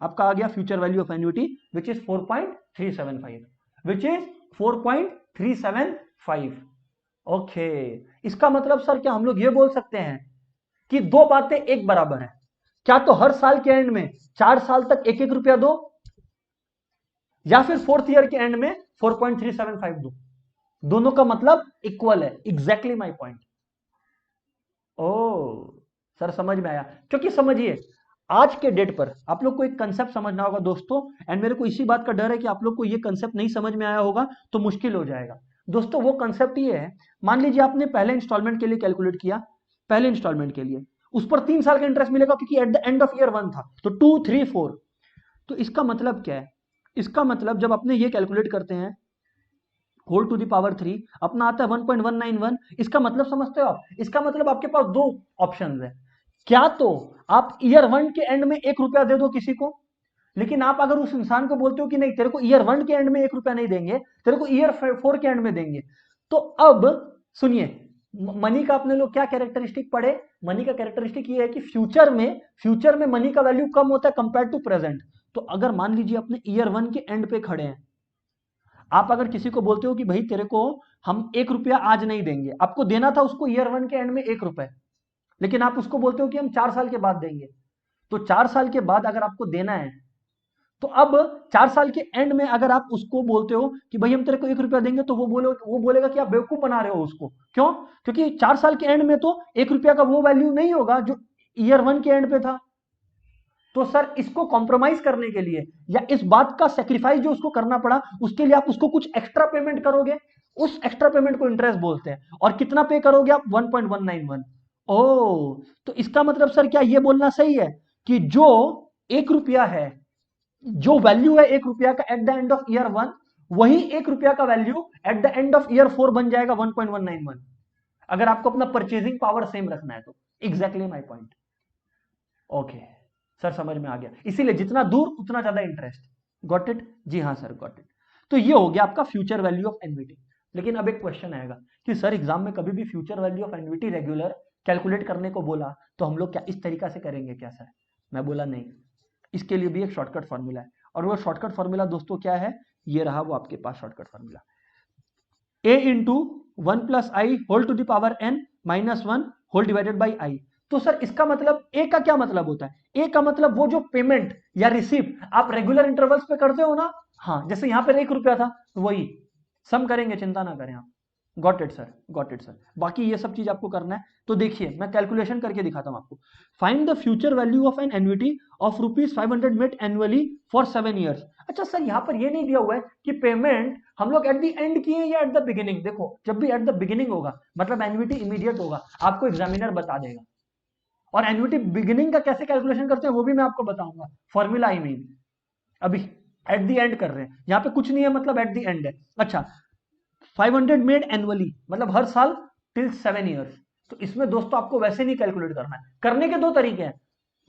आपका आ गया future value of annuity which is 4.375, which is 4.375। Okay, इसका मतलब सर क्या हम लोग ये बोल सकते हैं कि दो बातें एक बराबर है? क्या तो हर साल के एंड में 4 साल तक ₹1 दो, या फिर 4th ईयर के एंड में 4.375 दो? दोनों का मतलब इक्वल है। Exactly my point. ओ सर समझ में आया, क्योंकि समझिए आज के डेट पर आप लोग को एक कंसेप्ट समझना होगा दोस्तों, एंड मेरे को इसी बात का डर है कि आप लोग को ये कंसेप्ट नहीं समझ में आया होगा तो मुश्किल हो जाएगा। दोस्तों वो कंसेप्ट ये है, मान लीजिए आपने पहले इंस्टॉलमेंट के लिए कैलकुलेट किया, पहले इंस्टॉलमेंट के लिए उस पर 3 साल का इंटरेस्ट मिलेगा, क्योंकि eight the end of year 1 था, तो 2 3 4। तो इसका मतलब क्या है? इसका मतलब जब अपने ये कैलकुलेट करते हैं होल टू द पावर 3, अपना आता है 1.191। इसका मतलब समझते हो आप? इसका मतलब आपके पास दो ऑप्शंस है, क्या तो आप ईयर 1 के एंड में ₹1 दे दो किसी को, लेकिन आप अगर उस इंसान को बोलते हो कि नहीं तेरे को ईयर 1 के एंड में ₹1 नहीं देंगे, तेरे को ईयर 4 के एंड में देंगे। तो अब सुनिए, मनी का अपने लोग क्या कैरेक्टरिस्टिक पढ़े? मनी का कैरेक्टरिस्टिक ये है कि फ्यूचर में मनी का वैल्यू कम होता है कंपेयर टू प्रेजेंट। तो अगर मान लीजिए अपने ईयर 1 के एंड पे खड़े हैं, आप अगर किसी को बोलते हो कि भाई तेरे को हम ₹1 आज नहीं देंगे, आपको देना था उसको ईयर 1 के एंड में ₹1, लेकिन आप उसको बोलते हो कि हम 4 साल के बाद देंगे। तो 4 साल के बाद अगर आपको देना है, तो अब 4 साल के एंड में अगर आप उसको बोलते हो कि भाई हम तेरे को ₹1 देंगे, तो वो बोलेगा कि आप बेवकूफ बना रहे हो उसको। क्यों? क्योंकि 4 साल के एंड में तो ₹1 का वो वैल्यू नहीं होगा जो ईयर 1 के एंड पे था। तो सर इसको कॉम्प्रोमाइज करने के लिए, या इस बात का सेक्रीफाइस जो उसको करना पड़ा, उसके लिए आप उसको कुछ एक्स्ट्रा पेमेंट करोगे, उस एक्स्ट्रा पेमेंट को इंटरेस्ट बोलते हैं। और कितना पे करोगे आप? 1.191। ओ, तो इसका मतलब सर क्या ये बोलना सही है कि जो ₹1 है, जो वैल्यू है 1 रुपया का eight the end of year 1, वही 1 रुपया का value eight the end of year 4 बन जाएगा 1.191, अगर आपको अपना परचेजिंग पावर सेम रखना है तो। Exactly my point. Okay sir, समझ में आ गया, इसीलिए जितना दूर उतना ज्यादा इंटरेस्ट। Got it? जी हाँ सर, गॉट इट। तो ये हो गया आपका फ्यूचर वैल्यू ऑफ एन्युटी। लेकिन अब एक क्वेश्चन आएगा कि सर एग्जाम में कभी भी future value of annuity regular calculate करने को बोला तो हम लोग क्या इस तरीका से करेंगे क्या सर? मैं बोला नहीं, इसके लिए भी एक शॉर्टकट फॉर्मूला है, और वो शॉर्टकट फॉर्मूला दोस्तों क्या है? ये रहा वो आपके पास shortcut formula, a into 1 plus i whole to the power n minus 1 whole divided by i. तो सर इसका मतलब ए का क्या मतलब होता है? ए का मतलब वो जो पेमेंट या रिसीप्ट आप रेगुलर इंटरवल्स पे करते हो ना, हाँ, जैसे यहां पर 1 रुपया था, वही सम करेंगे, चिंता ना करें आप। Got it sir, got it sir. बाकी ये सब चीज आपको करना है, तो देखिए मैं कैलकुलेशन करके दिखाता हूं आपको। Find the future value of an annuity of ₹500 made annually for 7 years. अच्छा सर, यहां पर ये नहीं दिया हुआ है कि पेमेंट हम लोग एट द एंड किए या एट द बिगिनिंग। देखो, जब भी एट द बिगिनिंग होगा मतलब एन्युटी इमीडिएट होगा, आपको एग्जामिनर बता देगा। और एन्युटी बिगिनिंग का कैसे कैलकुलेशन करते हैं वो भी मैं आपको बताऊंगा, फॉर्मूला आई मीन। अभी एट द एंड कर रहे हैं, यहां पे कुछ नहीं है मतलब एट द एंड है। अच्छा, 500 मेड एनुअली मतलब हर साल टिल 7 ईयर्स। तो इसमें दोस्तों आपको वैसे नहीं कैलकुलेट करना है, करने के दो तरीके हैं।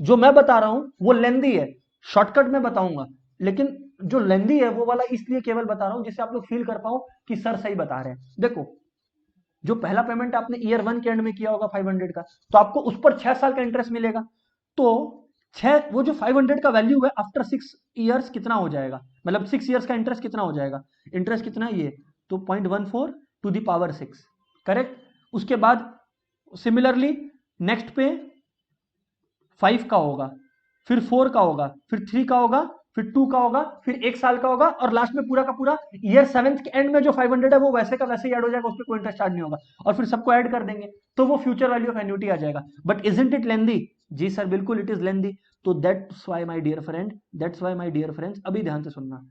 जो मैं बता रहा हूं वो लेंदी है, शॉर्टकट में बताऊंगा, लेकिन जो लेंदी है वो वाला इसलिए केवल बता रहा हूं जिससे आप लोग फील कर पाओ कि सर सही बता रहे हैं। देखो, जो पहला पेमेंट आपने ईयर 1 के एंड में किया होगा 500 का, तो आपको उस पर 6 साल का इंटरेस्ट मिलेगा। तो वो जो 500 का वैल्यू है आफ्टर 6 ईयर्स कितना हो जाएगा, मतलब 6 ईयर्स का इंटरेस्ट कितना हो जाएगा? इंटरेस्ट कितना है ये? तो 0.14 टू द पावर 6, करेक्ट। उसके बाद सिमिलरली नेक्स्ट पे 5 का होगा, फिर 4 का होगा, फिर 3 का होगा, फिर 2 का होगा, फिर 1 साल का होगा, और लास्ट में पूरा का पूरा ईयर 7th के एंड में जो 500 है वो वैसे का वैसे ही ऐड हो जाएगा, उस पर कोई इंटरेस्ट चार्ज नहीं होगा, और फिर सबको ऐड कर देंगे तो वो फ्यूचर वैल्यू ऑफ एन्युटी आ जाएगा। But isn't it lengthy? जी सर बिल्कुल इट इज लेंदी। तो that's why my dear friend, that's why my dear friends, अभी ध्यान से सुनना,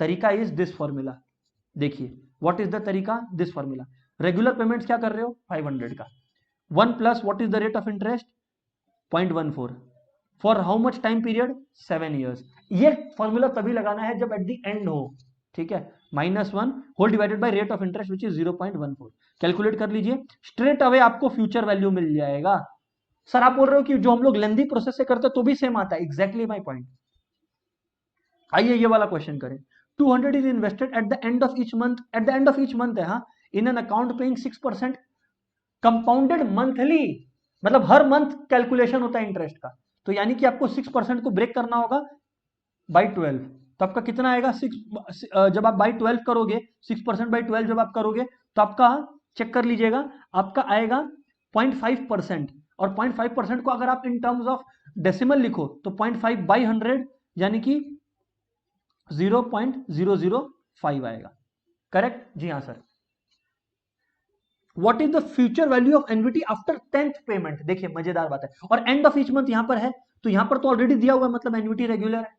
तरीका इज दिस फॉर्मूला। देखिए व्हाट इज द तरीका, दिस फॉर्मूला। रेगुलर पेमेंट्स क्या कर रहे हो? 500 का 1 plus what is the rate of interest? 0.14 for how much time period? 7 years. ये फॉर्मूला तभी लगाना है जब एट द एंड हो, ठीक है। -1 whole divided by rate of interest which is 0.14। Calculate कर लीजिए, स्ट्रेट अवे आपको फ्यूचर वैल्यू मिल जाएगा। सर आप बोल रहे हो कि जो हम लोग लेंदी प्रोसेस से करते तो भी सेम आता है, एग्जैक्टली माई पॉइंट। आइए ये वाला क्वेश्चन करें। 200 is invested at the end of each month, eight the end of each month है, हाँ, in an account paying 6% compounded monthly, मतलब हर मंथ कैलकुलेशन होता है इंटरेस्ट का। तो यानी कि आपको 6% को ब्रेक करना होगा बाई 12, तो आपका कितना आएगा? 6, जब आप बाई 12 करोगे, 6% बाई 12 जब आप करोगे तो आपका, चेक कर लीजिएगा, आपका आएगा 0.5%। और 0.5% को अगर आप इन टर्म्स ऑफ डेसिमल लिखो तो 0.5 बाई 100 यानी कि 0.005 आएगा, करेक्ट? जी हाँ sir. What is the future value of annuity after 10th payment? देखिए मजेदार बात है, और एंड ऑफ ईच मंथ यहां पर है, तो यहां पर तो ऑलरेडी दिया हुआ है, मतलब एन्युटी रेगुलर है।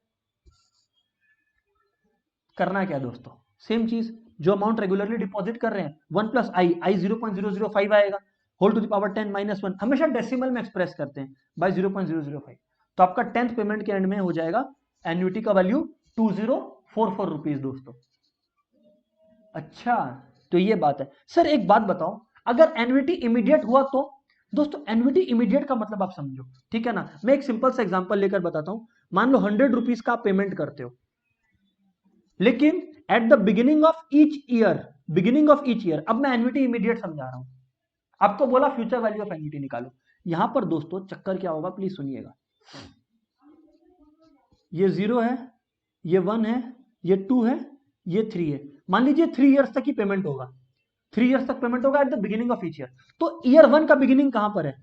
करना क्या दोस्तों? सेम चीज, जो अमाउंट रेगुलरली डिपॉजिट कर रहे हैं 1 प्लस आई, आई 0.005 आएगा, whole to the power 10 minus 1, हमेशा डेसिमल में एक्सप्रेस करते हैं, बाय 0.005। तो आपका 10th पेमेंट के एंड में हो जाएगा एन्युटी का वैल्यू 2044 रुपीज दोस्तों। अच्छा, तो ये बात है। सर एक बात बताओ, अगर एन्युटी इमीडिएट हुआ तो? दोस्तों एन्युटी इमीडिएट का मतलब आप समझो, ठीक है ना। मैं एक सिंपल सा एग्जांपल लेकर बताता हूं। मान लो 100 रुपीज का आप पेमेंट करते हो, लेकिन at the beginning of each year, beginning of each year, अब मैं एन्युटी इमीडिएट समझा रहा हूं, आपको बोला फ्यूचर वैल्यू ऑफ एन्युटी निकालो। यहां पर दोस्तों चक्कर क्या होगा, प्लीज सुनिएगा। ये 0 है, ये 1 है, ये 2 है, ये 3 है। मान लीजिए 3 इयर्स तक की पेमेंट होगा, 3 इयर्स तक पेमेंट होगा at the beginning of each year. तो ईयर 1 का बिगिनिंग कहां पर है?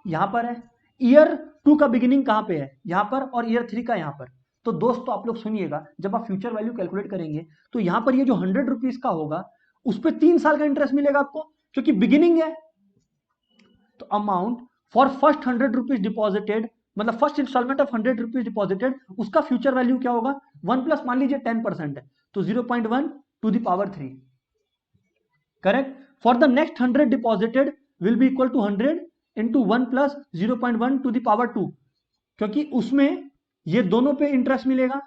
यहां पर है। ईयर 2 का बिगिनिंग कहां पे है? यहां पर। और ईयर 3 का यहां पर। तो दोस्तों आप लोग सुनिएगा, जब आप फ्यूचर वैल्यू कैलकुलेट करेंगे तो यहां पर ये जो 100 रुपीज का होगा उस पर 3 साल का इंटरेस्ट मिलेगा आपको, क्योंकि बिगिनिंग है। तो amount for first 100 rupees deposited, मतलब first installment of 100 rupees deposited, उसका फ्यूचर वैल्यू क्या होगा? 1 प्लस मान लीजिए 10% है तो 0.1 to the power 3, correct. For the next 100 deposited will be equal to 100 into 1 plus 0.1 to the power 2, क्योंकि उसमें ये दोनों पे इंटरेस्ट मिलेगा,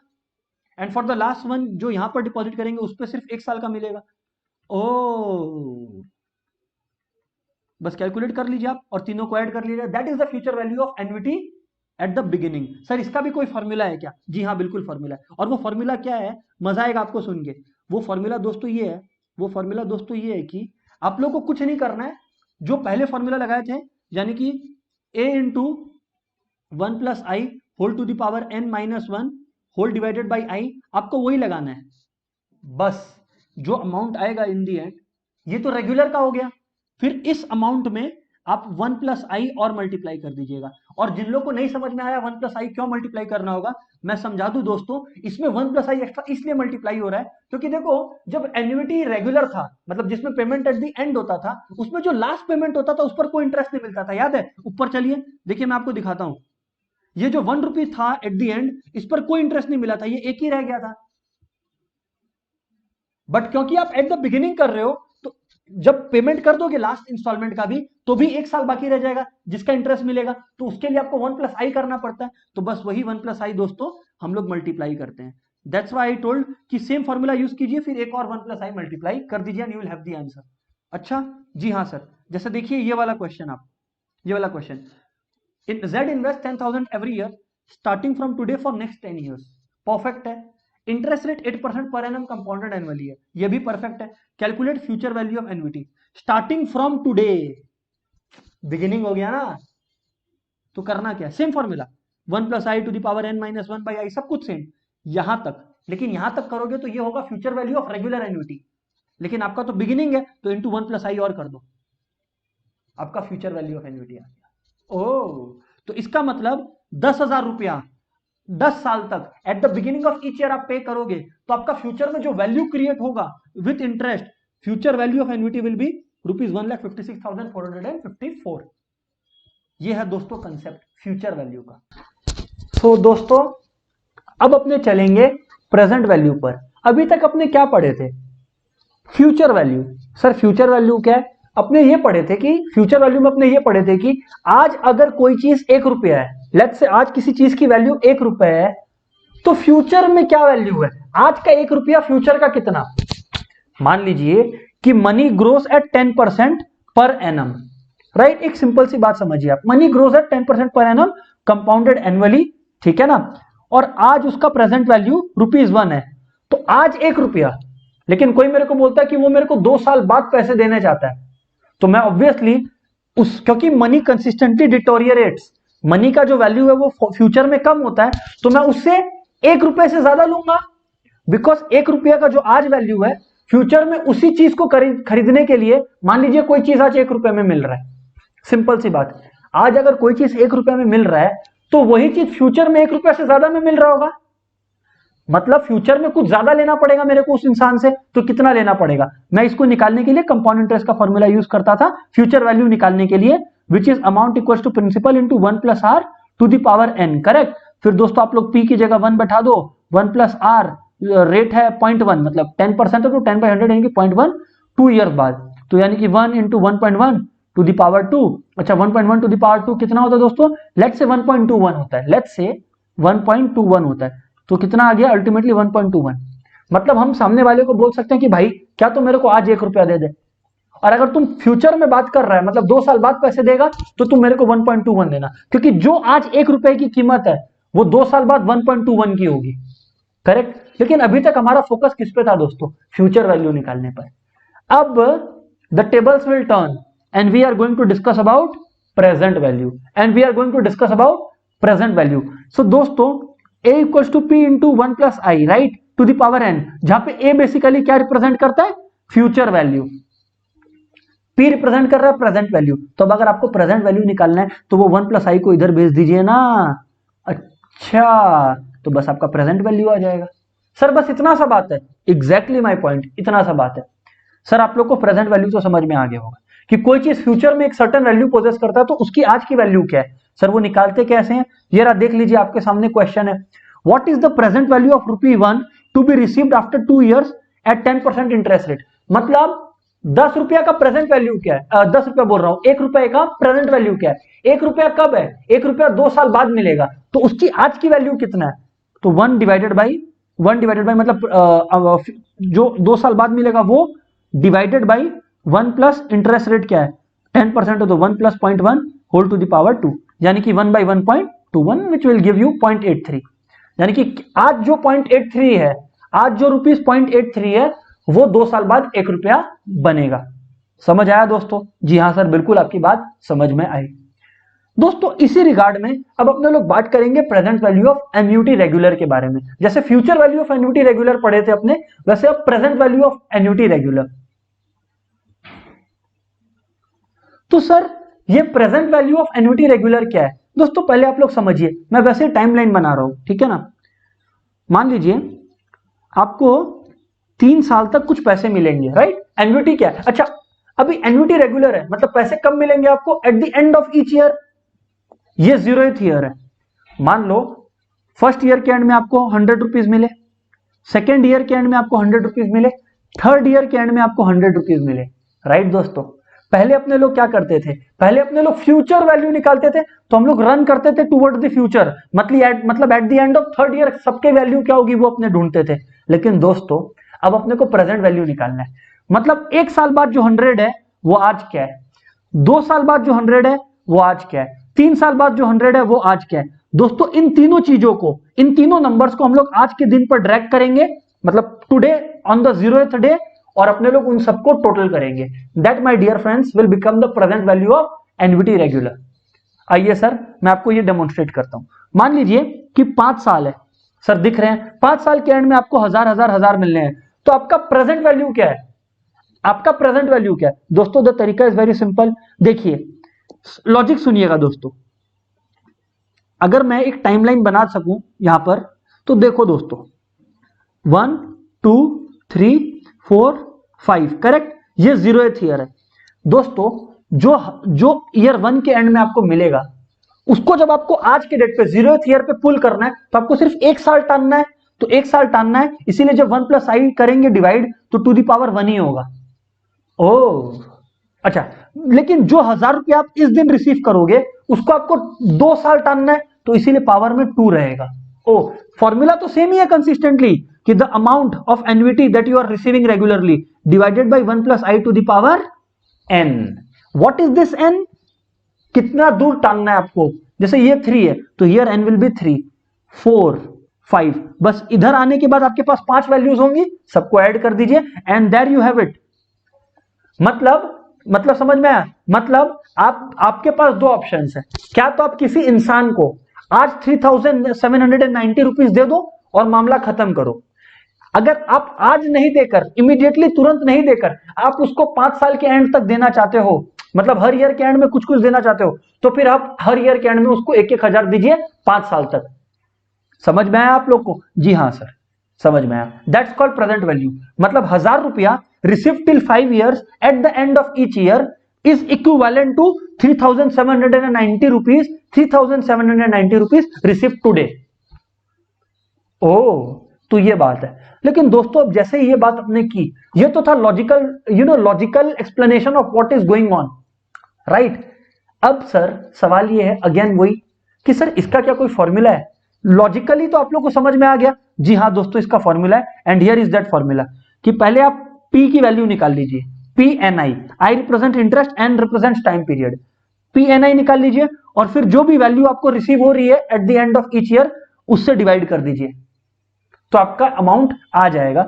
and for the last one जो यहां पर डिपॉजिट करेंगे उस पर सिर्फ 1 साल का मिलेगा। ओ, बस कैलकुलेट कर लीजिए आप और तीनों को ऐड कर लीजिए। That is the future value of annuity at the beginning. Sir इसका भी कोई फॉर्मूला है क्या? जी हाँ, बिल्कुल फॉर्मूला है। और वो फॉर्मूला क्या है, मजा आएगा आपको सुन के। वो फॉर्मूला दोस्तों ये है, वो फॉर्मूला दोस्तों ये है कि आप लोग को कुछ नहीं करना है, जो पहले फॉर्मूला लगाए थे, यानी कि a into 1 plus i whole to the power n minus 1 whole divided by i, आपको वही लगाना है। बस जो अमाउंट आएगा इन दी एंड, ये तो रेगुलर का हो गया, फिर इस अमाउंट में आप 1 प्लस आई और मल्टीप्लाई कर दीजिएगा। और जिन लोगों को नहीं समझ में आया 1 प्लस आई क्यों मल्टीप्लाई करना होगा, मैं समझा दूं दोस्तों। इसमें 1 प्लस आई एक्स्ट्रा इसलिए मल्टीप्लाई हो रहा है क्योंकि देखो, जब एन्युटी रेगुलर था, मतलब जिसमें पेमेंट एट द एंड होता था, उसमें जो लास्ट पेमेंट होता था उस पर कोई इंटरेस्ट नहीं मिलता था, याद है? ऊपर चलिए देखिए, मैं आपको दिखाता हूं। ये जो 1 रुपीज था एट द एंड, इस पर कोई इंटरेस्ट नहीं मिला था, ये एक ही रह गया था। बट क्योंकि आप एट द बिगिनिंग कर रहे हो, तो जब पेमेंट कर दोगे लास्ट इंस्टॉलमेंट का भी, तो भी 1 साल बाकी रह जाएगा जिसका इंटरेस्ट मिलेगा, तो उसके लिए आपको 1 प्लस आई करना पड़ता है। तो बस वही 1 प्लस आई दोस्तों हम लोग मल्टीप्लाई करते हैं। दैट्स व्हाई आई टोल्ड कि सेम फॉर्मूला यूज कीजिए, फिर एक और 1 प्लस आई मल्टीप्लाई कर दीजिए and you will have the answer. अच्छा जी हाँ सर, जैसे देखिए ये वाला क्वेश्चन, आप ये वाला question, in Z invest 10,000 every year starting from today for next 10 years. Perfect है। Interest rate 8% per annum compounded annually है, ये भी परफेक्ट है। Calculate future value of annuity starting from today, beginning हो गया ना, तो करना क्या, same formula 1 plus I to the power n minus 1 by i, सब कुछ सेम यहां तक। लेकिन यहां तक करोगे तो ये होगा future value of regular annuity, लेकिन आपका तो बिगिनिंग है तो इंटू 1 प्लस आई और कर दो, आपका फ्यूचर वैल्यू ऑफ एन्युटी आ गया। ओ, तो इसका मतलब 10,000 रुपया 10 साल तक at the beginning of each year आप पे करोगे, तो आपका फ्यूचर में जो वैल्यू क्रिएट होगा with interest, future value of annuity will be ₹1,56,454। ये है दोस्तों कंसेप्ट फ्यूचर वैल्यू का। तो दोस्तों अब अपने चलेंगे प्रेजेंट वैल्यू पर। अभी तक अपने क्या पढ़े थे, future value. Sir future value क्या है? अपने ये पढ़े थे कि फ्यूचर वैल्यू में अपने ये पढ़े थे कि आज अगर कोई चीज 1 रुपया है, लेट्स से आज किसी चीज की वैल्यू 1 रुपया है, तो फ्यूचर में क्या वैल्यू है, आज का 1 रुपया फ्यूचर का कितना। मान लीजिए कि money gross at 10% per annum, right. एक सिंपल सी बात समझिए आप, money gross at 10% per annum compounded annually, ठीक है ना। और आज उसका प्रेजेंट वैल्यू ₹1 है, तो आज 1 रुपया, लेकिन कोई मेरे को बोलता है कि वो मेरे को 2 साल बाद पैसे देने चाहता है, तो मैं ऑब्वियसली क्योंकि मनी कंसिस्टेंटली डिटोरियरेट्स, मनी का जो वैल्यू है वो फ्यूचर में कम होता है, तो मैं उससे 1 रुपए से ज्यादा लूंगा, बिकॉज 1 रुपया का जो आज वैल्यू है, फ्यूचर में उसी चीज को खरीदने के लिए, मान लीजिए कोई चीज आज 1 रुपए में मिल रहा है, सिंपल सी बात, आज अगर कोई चीज 1 रुपए में मिल रहा है, तो वही चीज फ्यूचर में 1 रुपया से ज्यादा में मिल रहा होगा, मतलब फ्यूचर में कुछ ज्यादा लेना पड़ेगा मेरे को उस इंसान से, तो कितना लेना पड़ेगा। मैं इसको निकालने के लिए कंपाउंड इंटरेस्ट का फॉर्मूला यूज करता था फ्यूचर वैल्यू निकालने के लिए, which is amount equal to principal into 1 plus r to the power n, correct. फिर दोस्तों आप लोग p की जगह 1 बैठा दो, 1 प्लस आर रेट है 0.1, मतलब 10% है तो 10/100 यानी कि 0.1 2 ईयर बाद, तो यानी कि 1 इंटू 1.1 टू द पावर 2। अच्छा 1.1 टू द पावर 2 कितना होता है दोस्तों, लेट्स से 1.21 होता है, लेट्स से 1.21 होता है, तो कितना आ गया अल्टीमेटली 1.21। मतलब हम सामने वाले को बोल सकते हैं कि भाई क्या तुम मेरे को आज 1 रुपया दे दे, और अगर तुम फ्यूचर में बात कर रहा है, मतलब 2 साल बाद पैसे देगा, तो तुम मेरे को 1.21 देना, क्योंकि जो आज 1 रुपए की कीमत है वो 2 साल बाद 1.21 की होगी, करेक्ट। लेकिन अभी तक हमारा फोकस किस पे था दोस्तों, फ्यूचर वैल्यू निकालने पर। अब the tables will turn and we are going to discuss about present value, and we are going to discuss about present value. So दोस्तों a equals to p into 1 plus i, right, to the power n, जहां पे a basically क्या represent करता है, future value, p represent कर रहा है present value. तो अब अगर आपको प्रेजेंट वैल्यू निकालना है तो वो 1 प्लस आई को इधर भेज दीजिए ना। अच्छा, तो बस आपका प्रेजेंट वैल्यू आ जाएगा। सर बस इतना सा बात है, एग्जैक्टली माय पॉइंट, इतना सा बात है। सर आप लोग को प्रेजेंट वैल्यू तो समझ में आ गया होगा कि कोई चीज फ्यूचर में एक सर्टेन वैल्यू पोजेस करता है, तो उसकी आज की वैल्यू क्या है। सर वो निकालते कैसे हैं, ये रहा देख लीजिए, आपके सामने क्वेश्चन है, what is the present value of ₹1 to be received after 2 years at 10% interest rate. मतलब 10 रुपया का प्रेजेंट वैल्यू क्या है, 10 रुपया बोल रहा हूं, 1 रुपए का प्रेजेंट वैल्यू क्या है, 1 रुपया कब है, 1 रुपया 2 साल बाद मिलेगा, तो उसकी आज की वैल्यू कितना है, तो 1 डिवाइडेड बाई 1 डिवाइडेड बाई मतलब जो 2 साल बाद मिलेगा वो divided by 1 plus interest rate क्या है 10% तो 1 plus 0.1 whole to the power 2, यानी कि 1 by 1.21 which will give you 0.83। यानी कि आज जो 0.83 है, आज जो रुपीज 0.83 है वो 2 साल बाद 1 रुपया बनेगा। समझ आया दोस्तों? जी हाँ सर, बिल्कुल आपकी बात समझ में आई। दोस्तों इसी रिगार्ड में अब अपने लोग बात करेंगे present value of annuity regular के बारे में। जैसे future value of annuity regular पढ़े थे अपने, वैसे अब present value of annuity regular. तो सर ये present value of annuity regular क्या है? दोस्तों पहले आप लोग समझिए, मैं वैसे टाइमलाइन बना रहा हूं, ठीक है ना। मान लीजिए आपको 3 साल तक कुछ पैसे मिलेंगे, राइट। एन्युटी क्या है? अच्छा अभी एन्युटी रेगुलर है, मतलब पैसे कब मिलेंगे आपको? Eight the end of each year. ये 0th ईयर है। मान लो फर्स्ट ईयर के एंड में आपको 100 रुपीज मिले, सेकेंड ईयर के एंड में आपको 100 रुपीज मिले, थर्ड ईयर के एंड में आपको 100 रुपीज मिले, राइट दोस्तों। पहले अपने लोग क्या करते थे? पहले अपने लोग फ्यूचर वैल्यू निकालते थे, तो हम लोग रन करते थे टुवर्ड द फ्यूचर, मतलब eight the end of third year सबके वैल्यू क्या होगी वो अपने ढूंढते थे। लेकिन दोस्तों अब अपने को प्रेजेंट वैल्यू निकालना है, मतलब 1 साल बाद जो 100 है वो आज क्या है, 2 साल बाद जो 100 है वो आज क्या है, 3 साल बाद जो 100 है वो आज क्या है। दोस्तों इन तीनों चीजों को, इन तीनों नंबर्स को हम लोग आज के दिन पर ड्रैग करेंगे, मतलब today on the 0th day, और अपने लोग उन सबको टोटल करेंगे। That my dear friends will become the present value of annuity regular. आइए सर मैं आपको ये डेमोन्स्ट्रेट करता हूं। मान लीजिए कि 5 साल है, सर दिख रहे हैं 5 साल के एंड में आपको हजार मिलने हैं, तो आपका प्रेजेंट वैल्यू क्या है? आपका प्रेजेंट वैल्यू क्या है? दोस्तों द तरीका इज वेरी सिंपल। देखिए लॉजिक सुनिएगा दोस्तों, अगर मैं एक टाइमलाइन बना सकूं यहां पर, तो देखो दोस्तों 1 2 3 4 5 करेक्ट, ये 0th ईयर है। दोस्तों जो ईयर 1 के एंड में आपको मिलेगा, उसको जब आपको आज के डेट पे 0th ईयर पे पुल करना है, तो आपको सिर्फ 1 साल टानना है, तो 1 साल टानना है, इसीलिए जब 1 प्लस आई करेंगे डिवाइड, तो टू दी पावर 1 ही होगा। ओह अच्छा, लेकिन जो 1000 रुपया आप इस दिन रिसीव करोगे उसको आपको 2 साल टानना है, तो इसीलिए पावर में 2 रहेगा। ओ फॉर्मूला तो सेम ही है कंसिस्टेंटली, कि the amount of annuity that you are receiving regularly divided by 1 plus I to the power n। What is this n? कितना दूर टानना है आपको। जैसे ये 3 है तो हियर n विल बी 3 4 5, बस इधर आने के बाद आपके पास 5 वैल्यूज होंगी, सबको ऐड कर दीजिए and there you have it. मतलब समझ में आया? मतलब आपके पास 2 ऑप्शंस है। क्या तो आप किसी इंसान को आज 3790 रुपीज दे दो और मामला खत्म करो। अगर आप आज नहीं देकर, इमीडिएटली तुरंत नहीं देकर, आप उसको 5 साल के एंड तक देना चाहते हो, मतलब हर ईयर के एंड में कुछ कुछ देना चाहते हो, तो फिर आप हर ईयर के एंड में उसको 1-1 हजार दीजिए 5 साल तक। समझ में आया आप लोग को? जी हाँ सर समझ में आया। That's called present value. मतलब 1000 रुपया received till 5 years at the end of each year is equivalent to 3790 rupees, 3790 rupees received today। ओह तो ये बात है। लेकिन दोस्तों अब जैसे ये बात आपने की, ये तो था logical, logical explanation of what is going on, right. अब सर सवाल ये है अगेन वही कि सर इसका क्या कोई फॉर्मूला है? लॉजिकली तो आप लोग को समझ में आ गया। जी हाँ दोस्तों इसका फॉर्मूला है, and here is that formula, कि पहले आप P की वैल्यू निकाल लीजिए, PNI, I represent interest, N represent time period. PNI निकाल लीजिए और फिर जो भी वैल्यू आपको रिसीव हो रही है eight the end of each year उससे डिवाइड कर दीजिए, तो आपका अमाउंट आ जाएगा,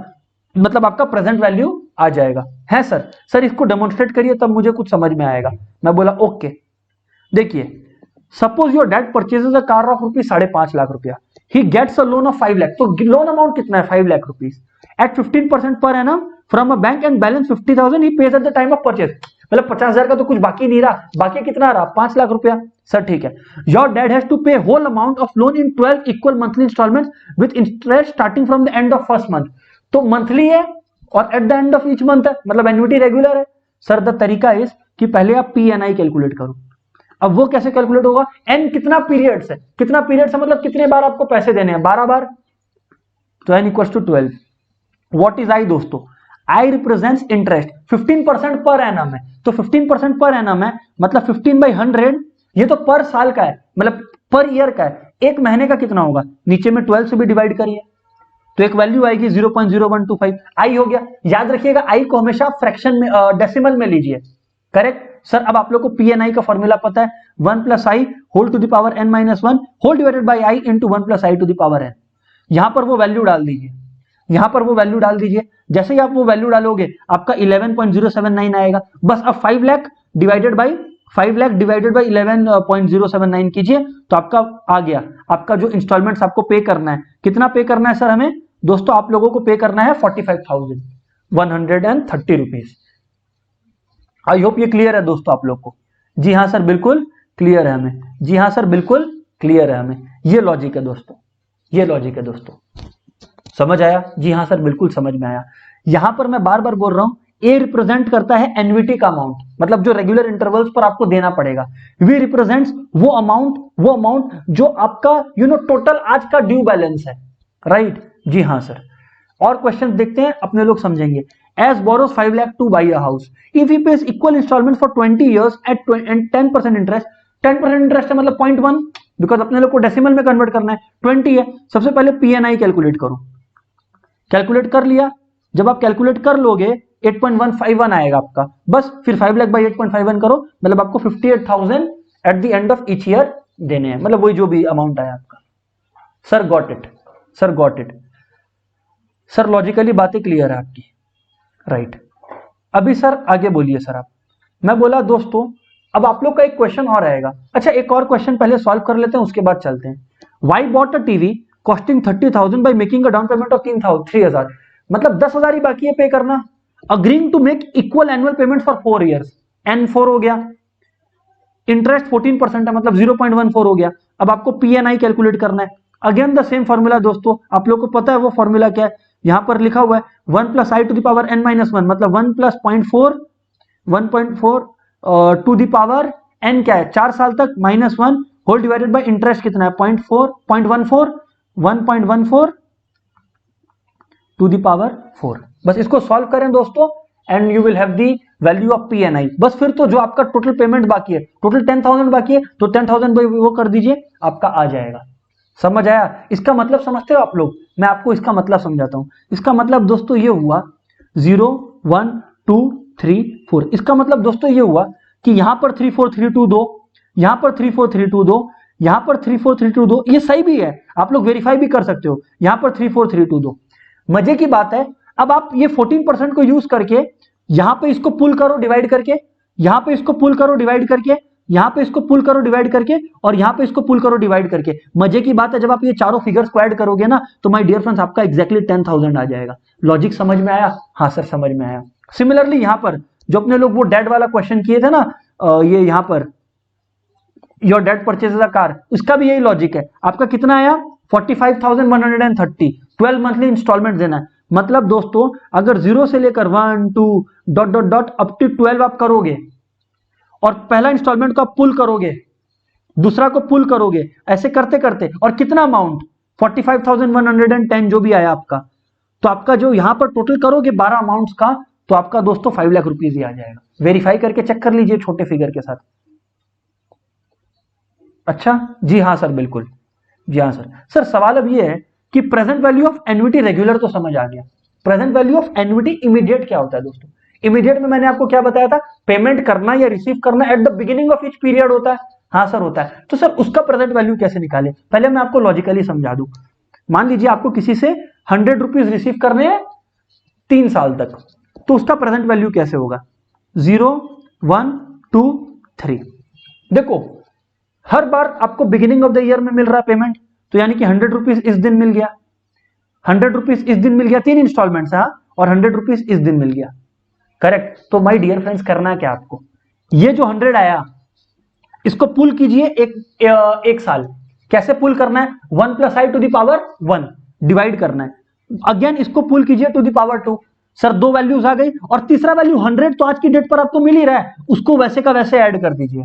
मतलब आपका प्रेजेंट वैल्यू आ जाएगा। है सर इसको डेमोन्स्ट्रेट करिए तब मुझे कुछ समझ में आएगा। मैं बोला ओके। देखिए suppose your dad purchases a car of rupees 5.5 lakh रुपया, he gets a loan of 5 lakh, तो लोन अमाउंट कितना है? 5 lakh rupees at 15% per annum from a bank and balance 50,000 he pays at the time of purchase. मतलब 50,000 का तो कुछ बाकी नहीं रहा, बाकी कितना रहा? 5 लाख रुपया। सर ठीक है। Your dad has to pay whole amount of loan in 12 equal monthly instalments with interest starting from the end of first month. तो मंथली है और at the end of each month है, मतलब एन्युटी रेगुलर है। Sir the तरीका is कि पहले आप PNI कैलकुलेट करो। अब वो कैसे कैलकुलेट होगा? एन कितना पीरियड्स है, कितना पीरियड्स है मतलब कितने बार आपको पैसे देने हैं? 12 बार, तो n equals to 12। What is i दोस्तों? I represents interest, 15% per annum है, तो 15% पर एनम है मतलब 15/100, ये तो पर साल का है, मतलब पर ईयर का है। एक महीने का कितना होगा? नीचे में 12 से भी डिवाइड करिए, तो एक वैल्यू आएगी 0.0125। आई हो गया, याद रखिएगा आई को हमेशा फ्रैक्शन में डेसिमल में लीजिए। Correct sir. अब आप लोग को पी एन आई का फॉर्मूला पता है, 1 + i whole to the power n - 1 whole divided by i into 1 + i to the power n। यहां पर वो वैल्यू डाल दीजिए, यहां पर वो वैल्यू डाल दीजिए। जैसे ही आप वो वैल्यू डालोगे आपका 11.079 आएगा। बस अब 5 लाख डिवाइडेड बाई 11.079 कीजिए तो आपका आ गया। आपका जो इंस्टॉलमेंट्स आपको पे करना है, कितना पे करना है सर हमें दोस्तों? आप लोगों को पे करना है 45,130 रुपीज। आई होप ये क्लियर है दोस्तों आप लोग को। जी हाँ सर बिल्कुल क्लियर है हमें। जी हाँ सर बिल्कुल क्लियर है हमें। ये लॉजिक है दोस्तों, ये लॉजिक है दोस्तों। समझ आया? जी हाँ सर बिल्कुल समझ में आया। यहां पर मैं बार बार बोल रहा हूं, ए रिप्रेजेंट करता है एन्युटी का अमाउंट, मतलब जो रेगुलर इंटरवल्स पर आपको देना पड़ेगा। वी रिप्रेजेंट्स वो अमाउंट जो आपका टोटल आज का ड्यू बैलेंस है। राइट? जी हाँ सर। और क्वेश्चन देखते हैं, अपने लोग समझेंगे। As borrows 5 lakh to buy a house, if he pays equal instalment for 20 years at 10% interest. 10% interest है मतलब 0.1, बिकॉज अपने लोग को डेसिमल में कन्वर्ट करना है। 20 है। सबसे पहले पीएनआई कैलकुलेट करो। कैलकुलेट कर लिया? जब आप कैलकुलेट कर लोगे 8.151 आएगा आपका। बस फिर 5 लाख बाई 8.51 करो, मतलब आपको 58,000 eight the end of each year देने हैं, मतलब वही जो भी अमाउंट आया आपका। Sir got it, sir got it. Sir logically बातें क्लियर है आपकी। राइट। अभी सर आगे बोलिए सर आप। मैं बोला दोस्तों अब आप लोग का एक क्वेश्चन और आएगा। अच्छा एक और क्वेश्चन पहले सॉल्व कर लेते हैं, उसके बाद चलते हैं। Y bought a TV costing 30,000 by making a down payment of 3,000, मतलब 10,000 ही बाकी है पे करना। Agreeing to make equal annual payment for 4 years, N4 हो गया। इंटरेस्ट 14% है, मतलब 0.14 हो गया। अब आपको पीएनआई कैलकुलेट करना है। अगेन द सेम फॉर्मूला दोस्तों, आप लोग को पता है वो फॉर्मूला क्या है। यहां पर लिखा हुआ है 1 + i to the power n - 1, मतलब 1 + 0.4 1.4 टू द पावर n क्या है 4 साल तक -1 होल डिवाइडेड बाय इंटरेस्ट कितना है 1.14 टू द पावर 4। बस इसको सॉल्व करें दोस्तों and you will have the value of PNI. बस फिर तो जो आपका टोटल पेमेंट बाकी है, टोटल 10,000 बाकी है, तो 10,000 बाई वो कर दीजिए, आपका आ जाएगा। समझ आया? इसका मतलब समझते हो आप लोग? मैं आपको इसका मतलब समझाता हूं। इसका मतलब दोस्तों ये हुआ 0 1 2 3 4। इसका मतलब दोस्तों ये हुआ कि यहां पर 3 4 3 2 2, यहां पर 3 4 3 2 2, यहां पर 3 4 3 2 2, ये सही भी है, आप लोग वेरीफाई भी कर सकते हो। यहां पर 3 4 3 2 2। मजे की बात है, अब आप ये 14% को यूज करके यहां पे इसको पुल करो डिवाइड करके, यहां पे इसको पुल करो डिवाइड करके, यहां पे इसको पुल करो डिवाइड करके, और यहां पे इसको पुल करो डिवाइड करके। मजे की बात है जब आप ये चारों फिगर्स को ऐड करोगे ना तो माय डियर फ्रेंड्स आपका एग्जैक्टली 10,000 आ जाएगा। लॉजिक समझ में आया? हाँ सर समझ में आया। सिमिलरली यहां पर जो अपने लोग वो डेड वाला क्वेश्चन किए थे ना, ये यहां per your dead purchases a car, उसका भी यही लॉजिक है। आपका कितना आया 45,130, 12 मंथली इंस्टॉलमेंट देना है। मतलब दोस्तों अगर 0 से लेकर 1 2 dot dot dot up to 12 आप करोगे और पहला इंस्टॉलमेंट को आप पुल करोगे, दूसरा को पुल करोगे, ऐसे करते करते, और कितना अमाउंट 45,110 जो भी आया आपका, तो आपका जो यहां पर टोटल करोगे 12 अमाउंट्स का, तो आपका दोस्तों 5 लाख रुपीज ही आ जाएगा। वेरीफाई करके चेक कर लीजिए छोटे फिगर के साथ। अच्छा जी हाँ सर बिल्कुल। जी हाँ सर। सर सवाल अब ये है कि present value of annuity regular तो समझ आ गया, present value of annuity immediate क्या होता है दोस्तों? इमीडिएट में मैंने आपको क्या बताया था, पेमेंट करना या रिसीव करना at the beginning of each period होता है। हाँ सर होता है। तो सर उसका प्रेजेंट वैल्यू कैसे निकाले, पहले मैं आपको लॉजिकली समझा दूं। मान लीजिए आपको किसी से 100 रुपीज रिसीव करने हैं 3 साल तक, तो उसका प्रेजेंट वैल्यू कैसे होगा 0 1 2 3। देखो हर बार आपको बिगिनिंग ऑफ द ईयर में मिल रहा है पेमेंट, तो यानी कि 100 रुपीज इस दिन मिल गया, 100 रुपीज इस दिन मिल गया, 3 इंस्टॉलमेंट्स है, और 100 रुपीज इस दिन मिल गया। करेक्ट? तो माय डियर फ्रेंड्स करना क्या आपको, ये जो 100 आया इसको पुल कीजिए एक साल। कैसे पुल करना है 1 + i to the power 1 divide करना है। अगेन इसको पुल कीजिए to the power 2। Sir 2 values आ गई, और तीसरा वैल्यू 100 तो आज की डेट पर आपको मिल ही रहा है, उसको वैसे का वैसे ऐड कर दीजिए।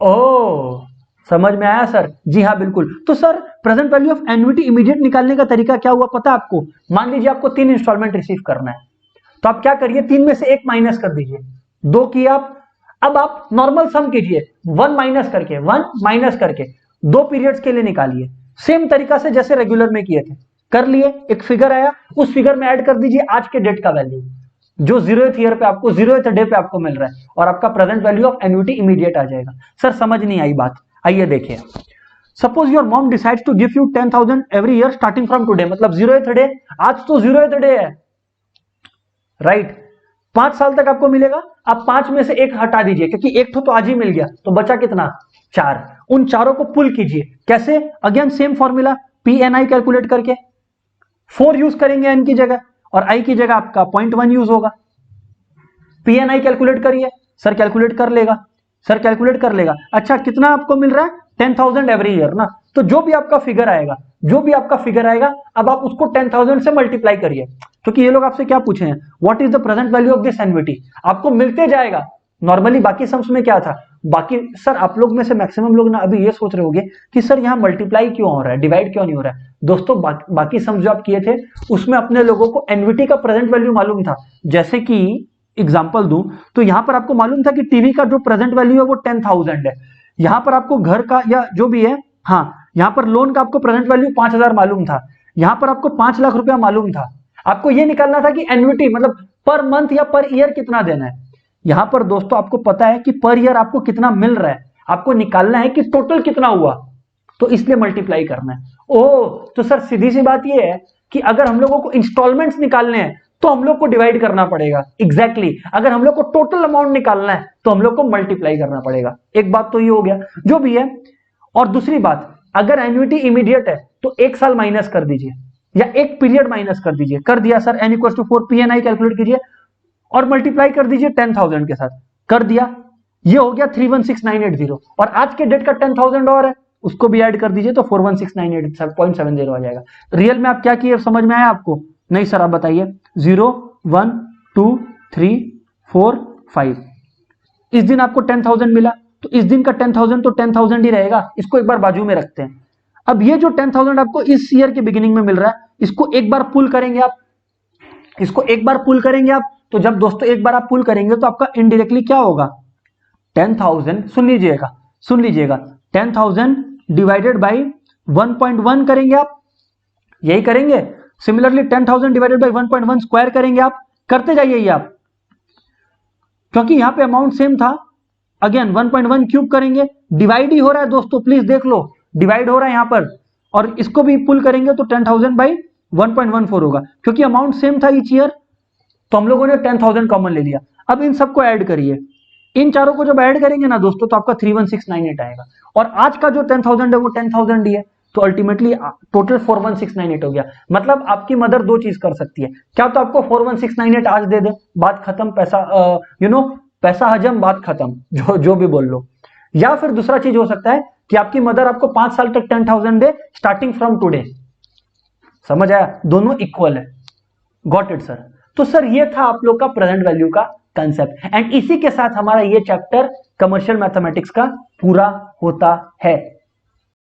ओह समझ में आया सर? जी हाँ बिल्कुल। तो sir present value of annuity immediate निकालने का तरीका क्या हुआ पता है आपको? मान लीजिए आपको 3 इंस्टॉलमेंट रिसीव करना है, तो आप क्या करिए 3 में से 1 माइनस कर दीजिए, 2 किए आप। अब आप नॉर्मल सम कीजिए, 1 माइनस करके 2 पीरियड्स के लिए निकालिए। सेम तरीका से जैसे रेगुलर में किए थे, कर लिए, एक फिगर आया, उस फिगर में ऐड कर दीजिए आज के डेट का वैल्यू जो 0th ईयर पे आपको 0th डे पे आपको मिल रहा है, और आपका present value of annuity immediate आ जाएगा। सर समझ नहीं आई बात, आइए देखिए। Suppose your mom decides to give you 10,000 every year starting from today, मतलब 0th डे, आज तो 0th डे है, राइट? 5 साल तक आपको मिलेगा। आप 5 में से एक हटा दीजिए, क्योंकि एक तो आज ही मिल गया, तो बचा कितना? 4। उन चारों को पुल कीजिए, कैसे? Again same formula, PNI calculate करके 4 यूज करेंगे n की जगह, और i की जगह आपका 0.1 यूज होगा। PNI कैलकुलेट करिए, सर कैलकुलेट कर लेगा, सर कैलकुलेट कर लेगा। अच्छा कितना आपको मिल रहा है? 10,000 एवरी ईयर ना, तो जो भी आपका फिगर आएगा, जो भी आपका फिगर आएगा, अब आप उसको 10,000 से मल्टीप्लाई करिए, क्योंकि ये लोग आपसे क्या पूछे हैं, what is the present value of this annuity, आपको मिलते जाएगा। नॉर्मली बाकी सम्स में क्या था, बाकी सर आप लोग में से मैक्सिमम लोग ना अभी ये सोच रहे होंगे कि सर यहाँ मल्टीप्लाई क्यों हो रहा है, डिवाइड क्यों नहीं हो रहा है। दोस्तों बाकी सम्स जो आप किए थे उसमें अपने लोगों को एन्युटी का प्रेजेंट वैल्यू मालूम था। जैसे कि एग्जांपल दूं तो यहां पर आपको मालूम था कि टीवी का जो प्रेजेंट वैल्यू है वो 10,000 है। यहां पर आपको घर का या जो भी है, हाँ, यहां पर लोन का आपको प्रेजेंट वैल्यू 5,000 मालूम था। यहां पर आपको 5 लाख रुपया मालूम था। आपको ये निकालना था कि एन्युटी मतलब पर मंथ या पर ईयर कितना देना है। यहां पर दोस्तों आपको पता है कि पर ईयर आपको कितना मिल रहा है, आपको निकालना है कि टोटल कितना हुआ, तो इसलिए मल्टीप्लाई करना है। ओह, तो सर सीधी सी बात यह है कि अगर हम लोगों को इंस्टॉलमेंट्स निकालने हैं तो हम लोग को डिवाइड करना पड़ेगा। एग्जैक्टली अगर हम लोग को टोटल अमाउंट निकालना है तो हम लोग को मल्टीप्लाई करना पड़ेगा। एक बात तो ये हो गया, जो भी है। और दूसरी बात, अगर एन्युटी इमीडिएट है तो 1 साल माइनस कर दीजिए या एक पीरियड माइनस कर दीजिए। कर दिया सर, n = 4, PNI कैलकुलेट कीजिए और मल्टीप्लाई कर दीजिए 10,000 के साथ। कर दिया, ये हो गया 316,980, और आज के डेट का 10,000 और है, उसको भी ऐड कर दीजिए तो 416,980.70 आ जाएगा। रियल में आप क्या किए, समझ में आया आपको? नहीं सर आप बताइए। 0 1 2 3 4 5, इस दिन आपको 10,000 मिला, तो इस दिन का 10,000 तो 10,000 ही रहेगा। इसको एक बार बाजू में रखते हैं। अब ये जो 10,000 आपको इस ईयर के बिगिनिंग में मिल रहा है, इसको एक बार पुल करेंगे आप, इसको एक बार पुल करेंगे आप। तो जब दोस्तों एक बार आप पुल करेंगे तो आपका इनडायरेक्टली क्या होगा, 10,000, सुन लीजिएगा 10,000 डिवाइडेड बाई 1.1 करेंगे आप, यही करेंगे। सिमिलरली 10,000 डिवाइडेड बाई 1.1 स्क्वायर करेंगे आप, करते जाइए आप, क्योंकि यहां पे अमाउंट सेम था। अगेन 1.1 क्यूब करेंगे, डिवाइड ही हो रहा है दोस्तों, प्लीज देख लो, डिवाइड हो रहा है यहां पर। और इसको भी पुल करेंगे तो 10,000 बाई 1.14 होगा, क्योंकि अमाउंट सेम था ईच ईयर, तो हम लोगों ने 10,000 कॉमन ले लिया। अब इन सबको ऐड करिए, इन चारों को जब ऐड करेंगे ना दोस्तों तो आपका 31698 आएगा, और आज का जो 10,000 है वो 10,000 ही है, तो अल्टीमेटली टोटल 41698 हो गया। मतलब आपकी मदर दो चीज कर सकती है, क्या तो आपको 41698 आज दे दे, बात खत्म, पैसा पैसा हजम, बात खत्म, जो भी बोल लो। या फिर दूसरा चीज हो सकता है कि आपकी मदर आपको 5 साल तक 10,000 दे स्टार्टिंग फ्रॉम टुडे। समझ आया? दोनों इक्वल है। Got it sir. तो सर ये था आप लोग का प्रेजेंट वैल्यू का कंसेप्ट, एंड इसी के साथ हमारा ये चैप्टर कमर्शियल मैथमेटिक्स का पूरा होता है।